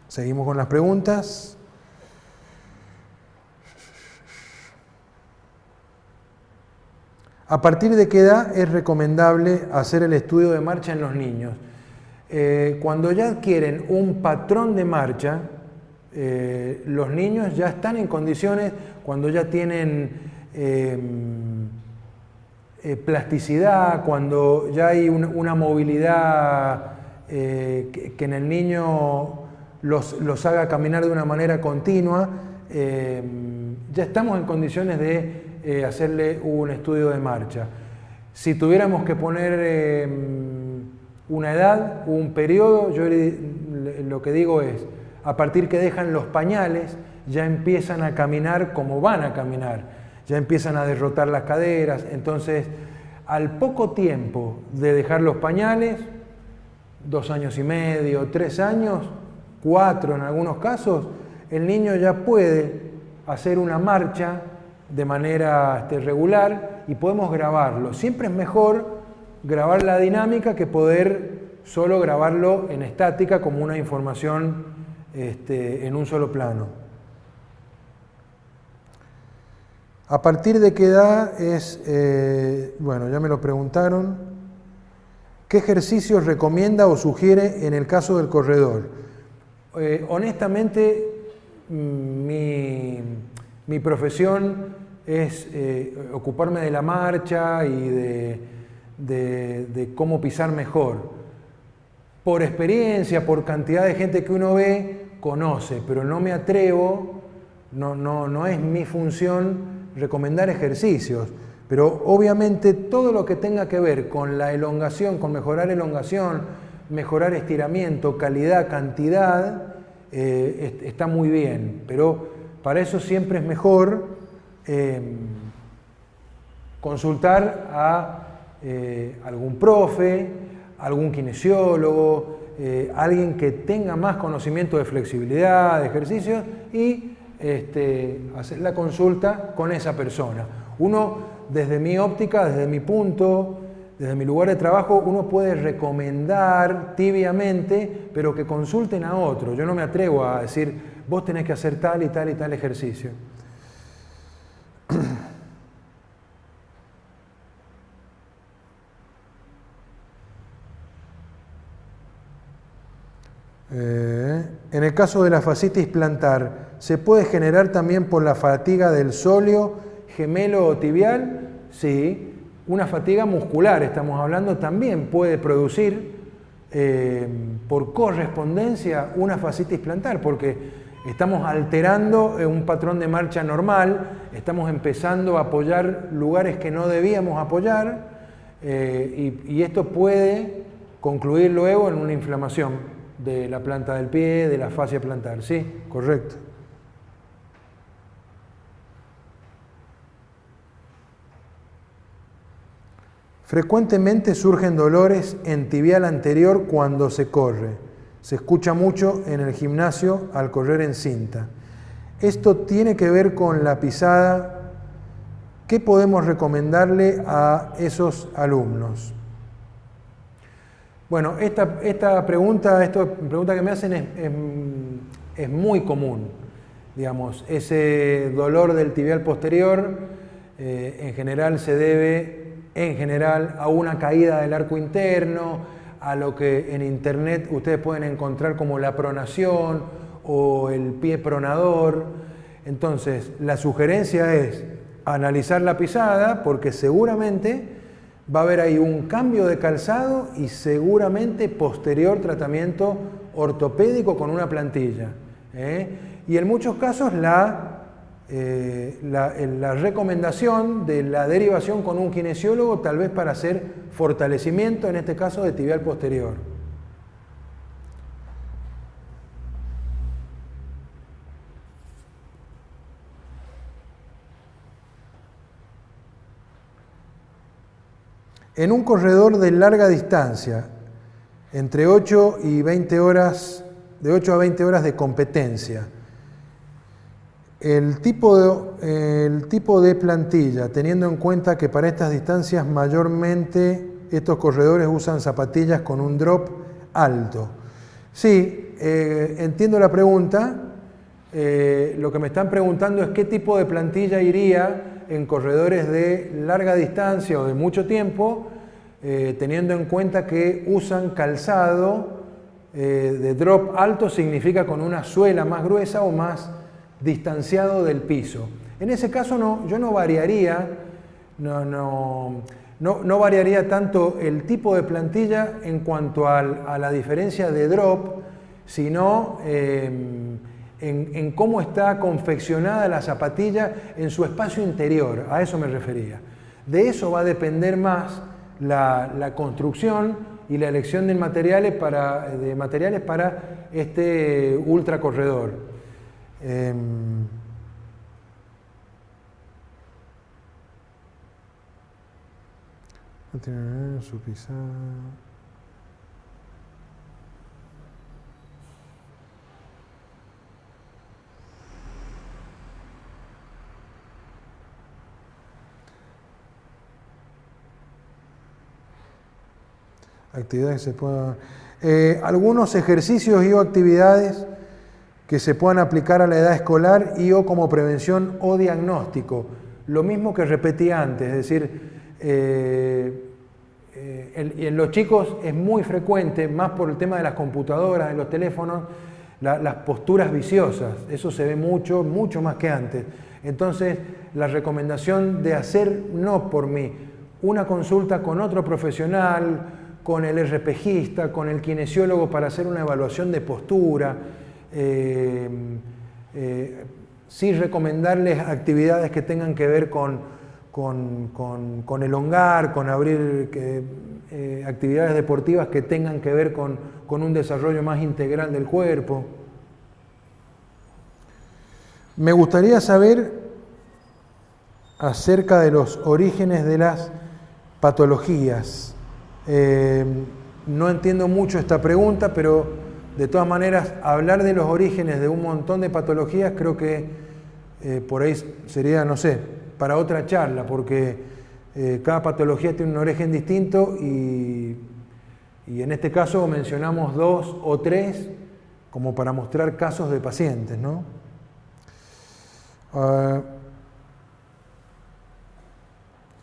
Seguimos con las preguntas. ¿A partir de qué edad es recomendable hacer el estudio de marcha en los niños? Cuando ya adquieren un patrón de marcha, los niños ya están en condiciones, cuando ya tienen plasticidad, cuando ya hay una movilidad que en el niño los haga caminar de una manera continua, ya estamos en condiciones de hacerle un estudio de marcha. Si tuviéramos que poner una edad, un periodo, yo lo que digo es, a partir que dejan los pañales, ya empiezan a caminar como van a caminar, ya empiezan a derrotar las caderas. Entonces, al poco tiempo de dejar los pañales, 2 años y medio, 3 años, 4 en algunos casos, el niño ya puede hacer una marcha de manera regular y podemos grabarlo. Siempre es mejor grabar la dinámica que poder solo grabarlo en estática como una información en un solo plano. ¿A partir de qué edad es, bueno, ya me lo preguntaron, qué ejercicios recomienda o sugiere en el caso del corredor? Honestamente, mi profesión es ocuparme de la marcha y de cómo pisar mejor. Por experiencia, por cantidad de gente que uno ve, conoce, pero no me atrevo, no es mi función recomendar ejercicios. Pero obviamente todo lo que tenga que ver con la elongación, con mejorar elongación, mejorar estiramiento, calidad, cantidad, está muy bien. Pero para eso siempre es mejor consultar a algún profe, algún kinesiólogo, alguien que tenga más conocimiento de flexibilidad, de ejercicios, y hacer la consulta con esa persona. Uno, desde mi óptica, desde mi punto, desde mi lugar de trabajo, uno puede recomendar tibiamente, pero que consulten a otro. Yo no me atrevo a decir, vos tenés que hacer tal y tal y tal ejercicio. En el caso de la fascitis plantar, ¿se puede generar también por la fatiga del sóleo, gemelo o tibial? Sí, una fatiga muscular, estamos hablando, también puede producir por correspondencia una fascitis plantar, porque estamos alterando un patrón de marcha normal, estamos empezando a apoyar lugares que no debíamos apoyar, y esto puede concluir luego en una inflamación de la planta del pie, de la fascia plantar. Sí, correcto. Frecuentemente surgen dolores en tibial anterior cuando se corre. Se escucha mucho en el gimnasio al correr en cinta. Esto tiene que ver con la pisada. ¿Qué podemos recomendarle a esos alumnos? Bueno, esta pregunta que me hacen es muy común. Digamos, ese dolor del tibial posterior en general se debe a una caída del arco interno, a lo que en internet ustedes pueden encontrar como la pronación o el pie pronador. Entonces, la sugerencia es analizar la pisada, porque seguramente va a haber ahí un cambio de calzado y seguramente posterior tratamiento ortopédico con una plantilla. Y en muchos casos la recomendación de la derivación con un kinesiólogo, tal vez para hacer fortalecimiento, en este caso de tibial posterior. En un corredor de larga distancia, entre 8 y 20 horas, de 8 a 20 horas de competencia, el tipo de plantilla, teniendo en cuenta que para estas distancias mayormente estos corredores usan zapatillas con un drop alto. Sí, entiendo la pregunta. Lo que me están preguntando es qué tipo de plantilla iría en corredores de larga distancia o de mucho tiempo, teniendo en cuenta que usan calzado de drop alto, significa con una suela más gruesa o más distanciado del piso. En ese caso yo no variaría, no variaría tanto el tipo de plantilla en cuanto a la diferencia de drop, sino en cómo está confeccionada la zapatilla en su espacio interior. A eso me refería. De eso va a depender más la construcción y la elección de materiales para este ultracorredor. Su pisada. Actividades que se puedan... algunos ejercicios y o actividades que se puedan aplicar a la edad escolar y o como prevención o diagnóstico. Lo mismo que repetí antes, es decir, en los chicos es muy frecuente, más por el tema de las computadoras, de los teléfonos, las posturas viciosas. Eso se ve mucho, mucho más que antes. Entonces, la recomendación de hacer, no por mí, una consulta con otro profesional, con el RPGista, con el kinesiólogo para hacer una evaluación de postura. Sí recomendarles actividades que tengan que ver con elongar, con abrir, actividades deportivas que tengan que ver con un desarrollo más integral del cuerpo. Me gustaría saber acerca de los orígenes de las patologías. No entiendo mucho esta pregunta, pero de todas maneras, hablar de los orígenes de un montón de patologías creo que por ahí sería, no sé, para otra charla, porque cada patología tiene un origen distinto y en este caso mencionamos 2 o 3 como para mostrar casos de pacientes, ¿no?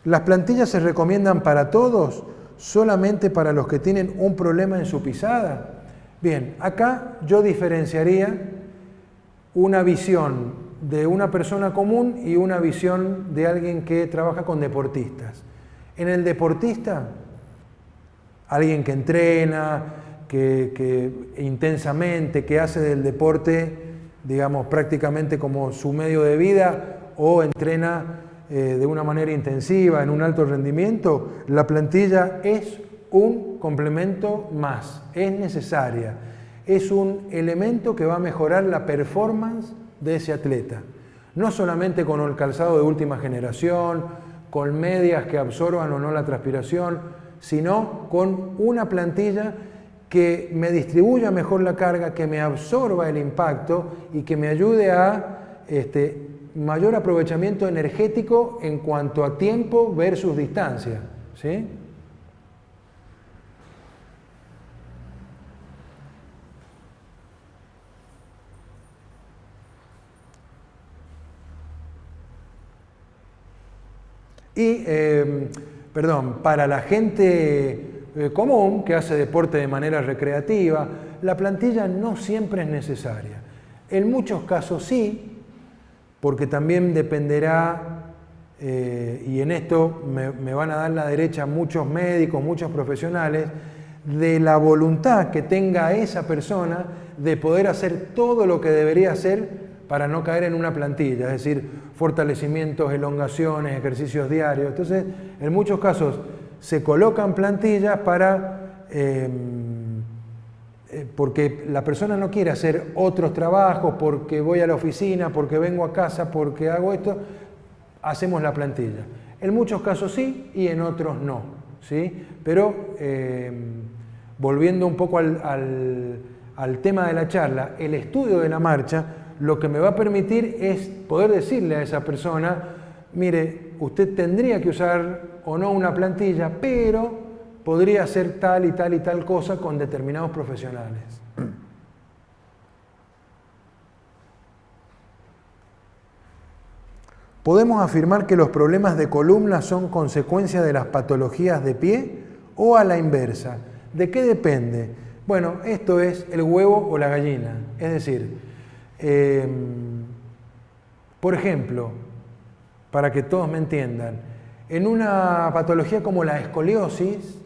¿Las plantillas se recomiendan para todos? ¿Solamente para los que tienen un problema en su pisada? Bien, acá yo diferenciaría una visión de una persona común y una visión de alguien que trabaja con deportistas. En el deportista, alguien que entrena, que intensamente, que hace del deporte, digamos, prácticamente como su medio de vida o entrena de una manera intensiva, en un alto rendimiento, la plantilla es un complemento más, es necesaria, es un elemento que va a mejorar la performance de ese atleta. No solamente con el calzado de última generación, con medias que absorban o no la transpiración, sino con una plantilla que me distribuya mejor la carga, que me absorba el impacto y que me ayude a mayor aprovechamiento energético en cuanto a tiempo versus distancia, ¿sí? Y, para la gente común que hace deporte de manera recreativa, la plantilla no siempre es necesaria. En muchos casos sí, porque también dependerá, y en esto me van a dar la derecha muchos médicos, muchos profesionales, de la voluntad que tenga esa persona de poder hacer todo lo que debería hacer para no caer en una plantilla, es decir, fortalecimientos, elongaciones, ejercicios diarios. Entonces, en muchos casos se colocan plantillas para, porque la persona no quiere hacer otros trabajos, porque voy a la oficina, porque vengo a casa, porque hago esto, hacemos la plantilla. En muchos casos sí y en otros no, ¿sí? Pero volviendo un poco al tema de la charla, el estudio de la marcha lo que me va a permitir es poder decirle a esa persona, mire, usted tendría que usar o no una plantilla, pero podría hacer tal y tal y tal cosa con determinados profesionales. ¿Podemos afirmar que los problemas de columna son consecuencia de las patologías de pie o a la inversa? ¿De qué depende? Bueno, esto es el huevo o la gallina. Es decir, por ejemplo, para que todos me entiendan, en una patología como la escoliosis,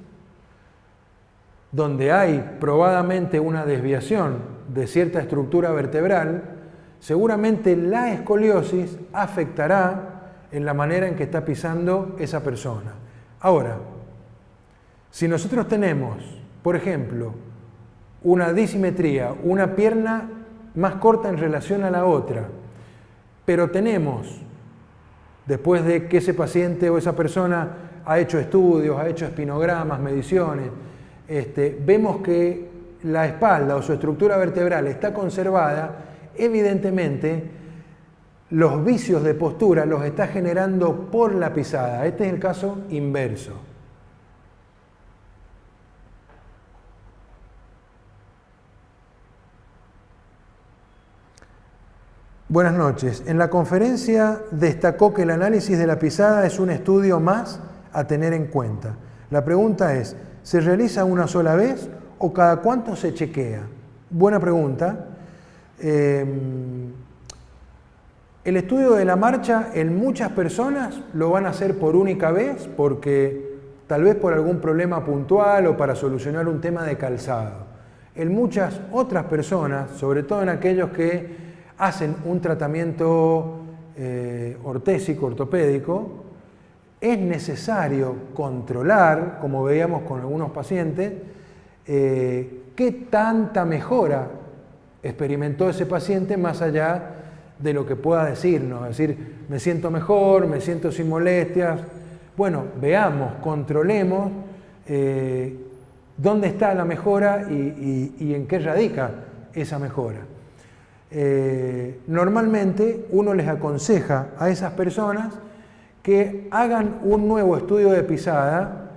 donde hay probadamente una desviación de cierta estructura vertebral, seguramente la escoliosis afectará en la manera en que está pisando esa persona. Ahora, si nosotros tenemos, por ejemplo, una disimetría, una pierna más corta en relación a la otra, pero tenemos, después de que ese paciente o esa persona ha hecho estudios, ha hecho espinogramas, mediciones, vemos que la espalda o su estructura vertebral está conservada, evidentemente los vicios de postura los está generando por la pisada. Este es el caso inverso. Buenas noches. En la conferencia destacó que el análisis de la pisada es un estudio más a tener en cuenta. La pregunta es, ¿se realiza una sola vez o cada cuánto se chequea? Buena pregunta. El estudio de la marcha en muchas personas lo van a hacer por única vez porque tal vez por algún problema puntual o para solucionar un tema de calzado. En muchas otras personas, sobre todo en aquellos que hacen un tratamiento ortésico, ortopédico, es necesario controlar, como veíamos con algunos pacientes, qué tanta mejora experimentó ese paciente más allá de lo que pueda decirnos. Es decir, me siento mejor, me siento sin molestias. Bueno, veamos, controlemos dónde está la mejora y en qué radica esa mejora. Normalmente uno les aconseja a esas personas que hagan un nuevo estudio de pisada,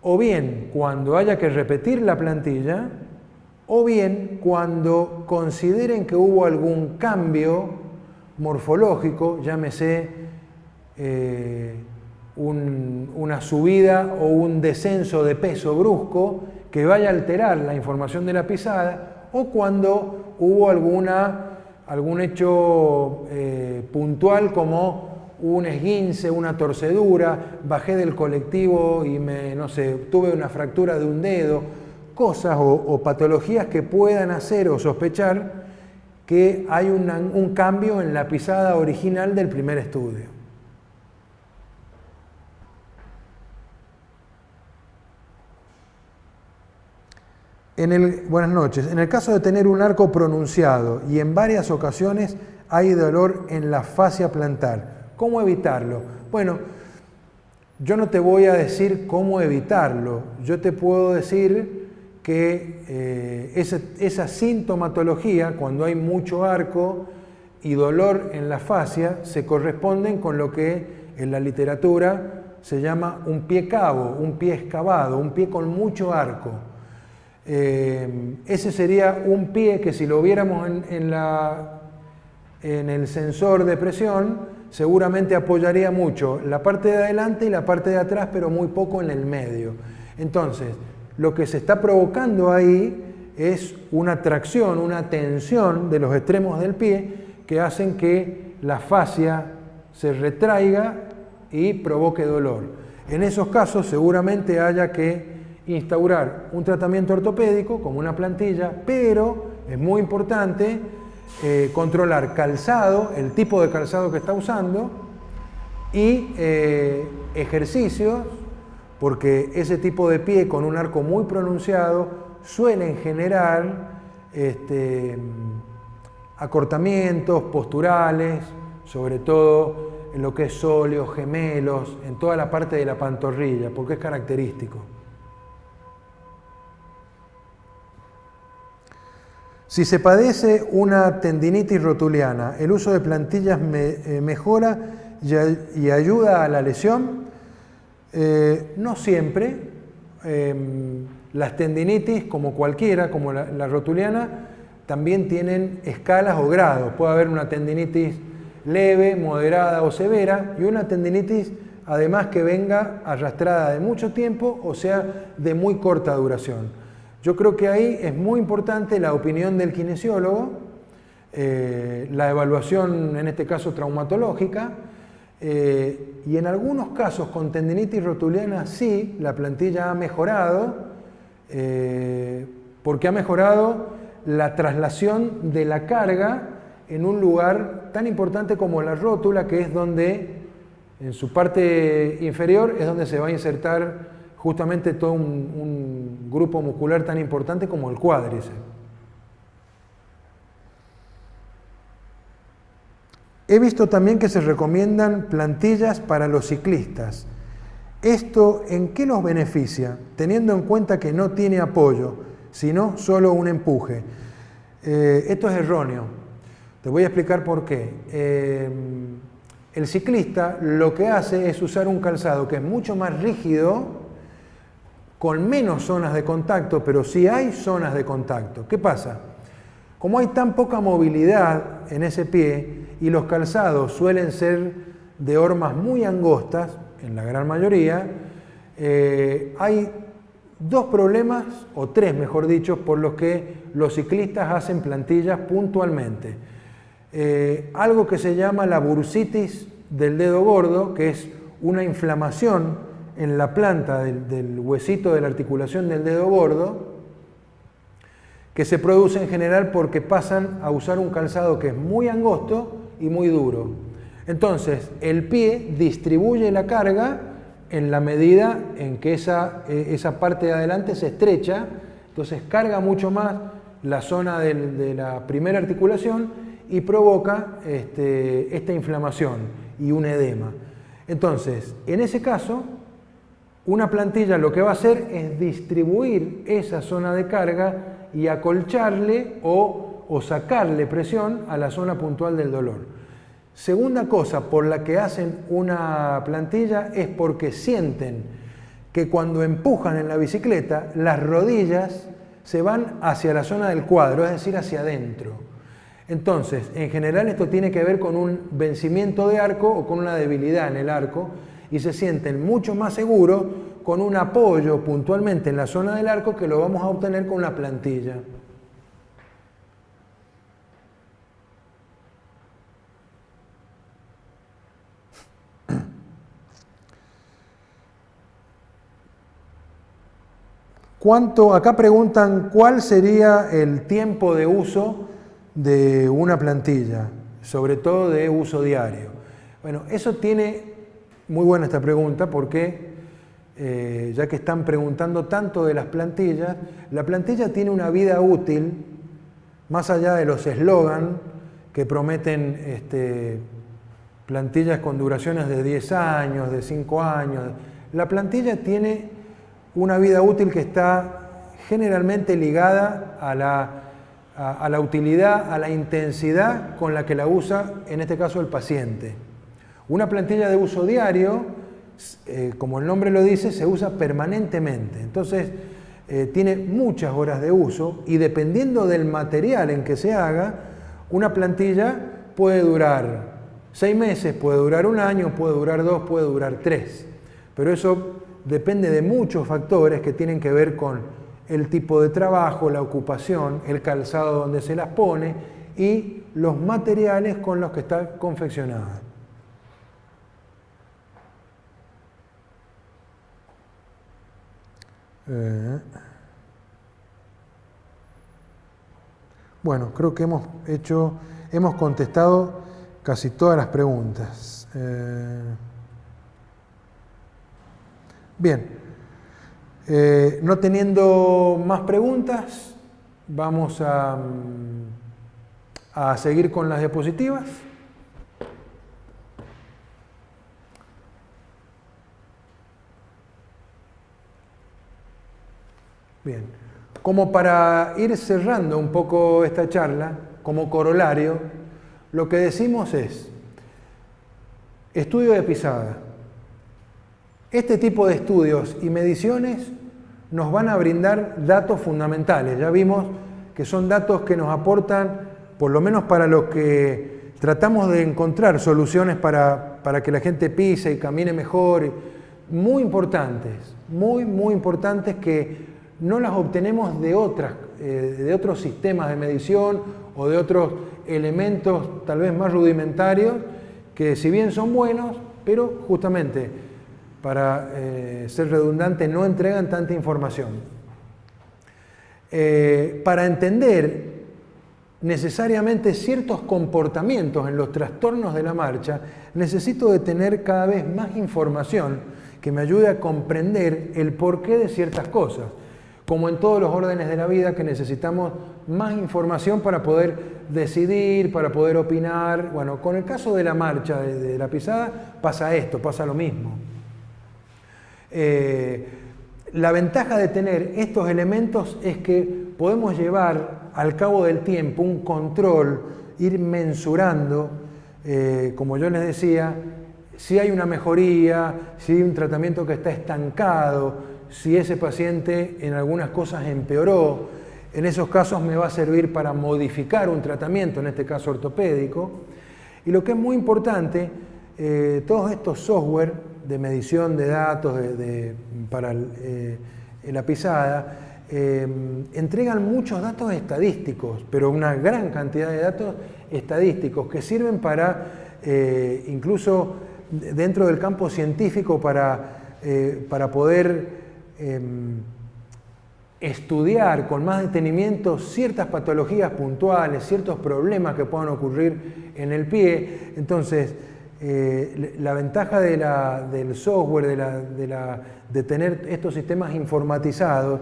o bien cuando haya que repetir la plantilla, o bien cuando consideren que hubo algún cambio morfológico, llámese una subida o un descenso de peso brusco que vaya a alterar la información de la pisada, o cuando hubo algún hecho puntual como un esguince, una torcedura, bajé del colectivo y tuve una fractura de un dedo, cosas o patologías que puedan hacer o sospechar que hay un cambio en la pisada original del primer estudio. Buenas noches. En el caso de tener un arco pronunciado y en varias ocasiones hay dolor en la fascia plantar, ¿cómo evitarlo? Bueno, yo no te voy a decir cómo evitarlo. Yo te puedo decir que esa sintomatología, cuando hay mucho arco y dolor en la fascia, se corresponden con lo que en la literatura se llama un pie cabo, un pie excavado, un pie con mucho arco. Ese sería un pie que si lo viéramos en el sensor de presión, seguramente apoyaría mucho la parte de adelante y la parte de atrás, pero muy poco en el medio. Entonces, lo que se está provocando ahí es una tracción, una tensión de los extremos del pie que hacen que la fascia se retraiga y provoque dolor. En esos casos seguramente haya que instaurar un tratamiento ortopédico como una plantilla, pero es muy importante controlar calzado, el tipo de calzado que está usando y ejercicios, porque ese tipo de pie con un arco muy pronunciado suelen generar acortamientos posturales, sobre todo en lo que es sóleos, gemelos, en toda la parte de la pantorrilla, porque es característico. Si se padece una tendinitis rotuliana, ¿el uso de plantillas mejora y ayuda a la lesión? No siempre. Las tendinitis, como cualquiera, como la rotuliana, también tienen escalas o grados. Puede haber una tendinitis leve, moderada o severa, y una tendinitis además que venga arrastrada de mucho tiempo, o sea, de muy corta duración. Yo creo que ahí es muy importante la opinión del kinesiólogo, la evaluación, en este caso traumatológica, y en algunos casos con tendinitis rotuliana sí, la plantilla ha mejorado, porque ha mejorado la traslación de la carga en un lugar tan importante como la rótula, que es donde, en su parte inferior, es donde se va a insertar justamente todo un grupo muscular tan importante como el cuádriceps. He visto también que se recomiendan plantillas para los ciclistas. ¿Esto en qué los beneficia? Teniendo en cuenta que no tiene apoyo, sino solo un empuje. Esto es erróneo. Te voy a explicar por qué. El ciclista lo que hace es usar un calzado que es mucho más rígido, con menos zonas de contacto, pero sí hay zonas de contacto. ¿Qué pasa? Como hay tan poca movilidad en ese pie y los calzados suelen ser de hormas muy angostas, en la gran mayoría, hay dos problemas, o tres mejor dicho, por los que los ciclistas hacen plantillas puntualmente. Algo que se llama la bursitis del dedo gordo, que es una inflamación en la planta del huesito de la articulación del dedo gordo, que se produce en general porque pasan a usar un calzado que es muy angosto y muy duro. Entonces, el pie distribuye la carga en la medida en que esa parte de adelante se estrecha, entonces carga mucho más la zona de la primera articulación y provoca esta inflamación y un edema. Entonces, en ese caso, una plantilla lo que va a hacer es distribuir esa zona de carga y acolcharle o sacarle presión a la zona puntual del dolor. Segunda cosa por la que hacen una plantilla es porque sienten que cuando empujan en la bicicleta, las rodillas se van hacia la zona del cuadro, es decir, hacia adentro. Entonces, en general esto tiene que ver con un vencimiento de arco o con una debilidad en el arco, y se sienten mucho más seguros con un apoyo puntualmente en la zona del arco que lo vamos a obtener con una plantilla. Acá preguntan cuál sería el tiempo de uso de una plantilla, sobre todo de uso diario. Bueno, eso tiene, muy buena esta pregunta, porque ya que están preguntando tanto de las plantillas, la plantilla tiene una vida útil, más allá de los eslogan que prometen plantillas con duraciones de 10 años, de 5 años. La plantilla tiene una vida útil que está generalmente ligada a la utilidad, a la intensidad con la que la usa, en este caso, el paciente. Una plantilla de uso diario, como el nombre lo dice, se usa permanentemente. Entonces, tiene muchas horas de uso y dependiendo del material en que se haga, una plantilla puede durar 6 meses, puede durar 1 año, puede durar 2, puede durar 3. Pero eso depende de muchos factores que tienen que ver con el tipo de trabajo, la ocupación, el calzado donde se las pone y los materiales con los que está confeccionada. Bueno, creo que hemos contestado casi todas las preguntas. Bien, no teniendo más preguntas, vamos a seguir con las diapositivas. Bien, como para ir cerrando un poco esta charla, como corolario, lo que decimos es, estudio de pisada. Este tipo de estudios y mediciones nos van a brindar datos fundamentales. Ya vimos que son datos que nos aportan, por lo menos para los que tratamos de encontrar soluciones para que la gente pise y camine mejor, muy importantes, muy importantes que no las obtenemos de otros sistemas de medición o de otros elementos tal vez más rudimentarios que si bien son buenos, pero justamente para ser redundante no entregan tanta información. Para entender necesariamente ciertos comportamientos en los trastornos de la marcha, necesito de tener cada vez más información que me ayude a comprender el porqué de ciertas cosas. Como en todos los órdenes de la vida que necesitamos más información para poder decidir, para poder opinar. Bueno, con el caso de la marcha, de la pisada, pasa esto, pasa lo mismo. La ventaja de tener estos elementos es que podemos llevar al cabo del tiempo un control, ir mensurando, como yo les decía, si hay una mejoría, si hay un tratamiento que está estancado, si ese paciente en algunas cosas empeoró. En esos casos me va a servir para modificar un tratamiento, en este caso ortopédico. Y lo que es muy importante, todos estos software de medición de datos para la pisada, entregan muchos datos estadísticos, pero una gran cantidad de datos estadísticos que sirven para, incluso dentro del campo científico, para poder estudiar con más detenimiento ciertas patologías puntuales, ciertos problemas que puedan ocurrir en el pie. Entonces, la ventaja del software, de tener estos sistemas informatizados,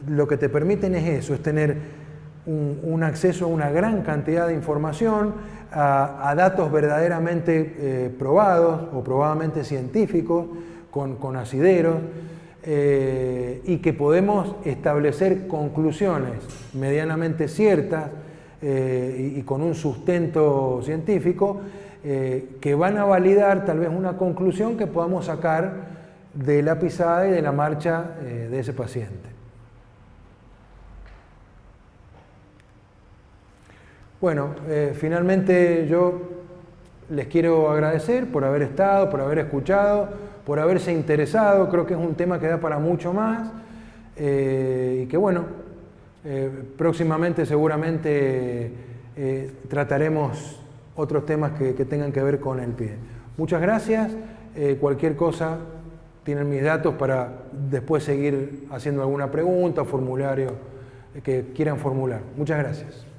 lo que te permiten es eso, es tener un acceso a una gran cantidad de información, a datos verdaderamente probados o probadamente científicos, con asideros, y que podemos establecer conclusiones medianamente ciertas y con un sustento científico que van a validar tal vez una conclusión que podamos sacar de la pisada y de la marcha de ese paciente. Bueno, finalmente yo les quiero agradecer por haber estado, por haber escuchado, por haberse interesado. Creo que es un tema que da para mucho más y que bueno, próximamente seguramente trataremos otros temas que tengan que ver con el pie. Muchas gracias. Cualquier cosa tienen mis datos para después seguir haciendo alguna pregunta o formulario que quieran formular. Muchas gracias.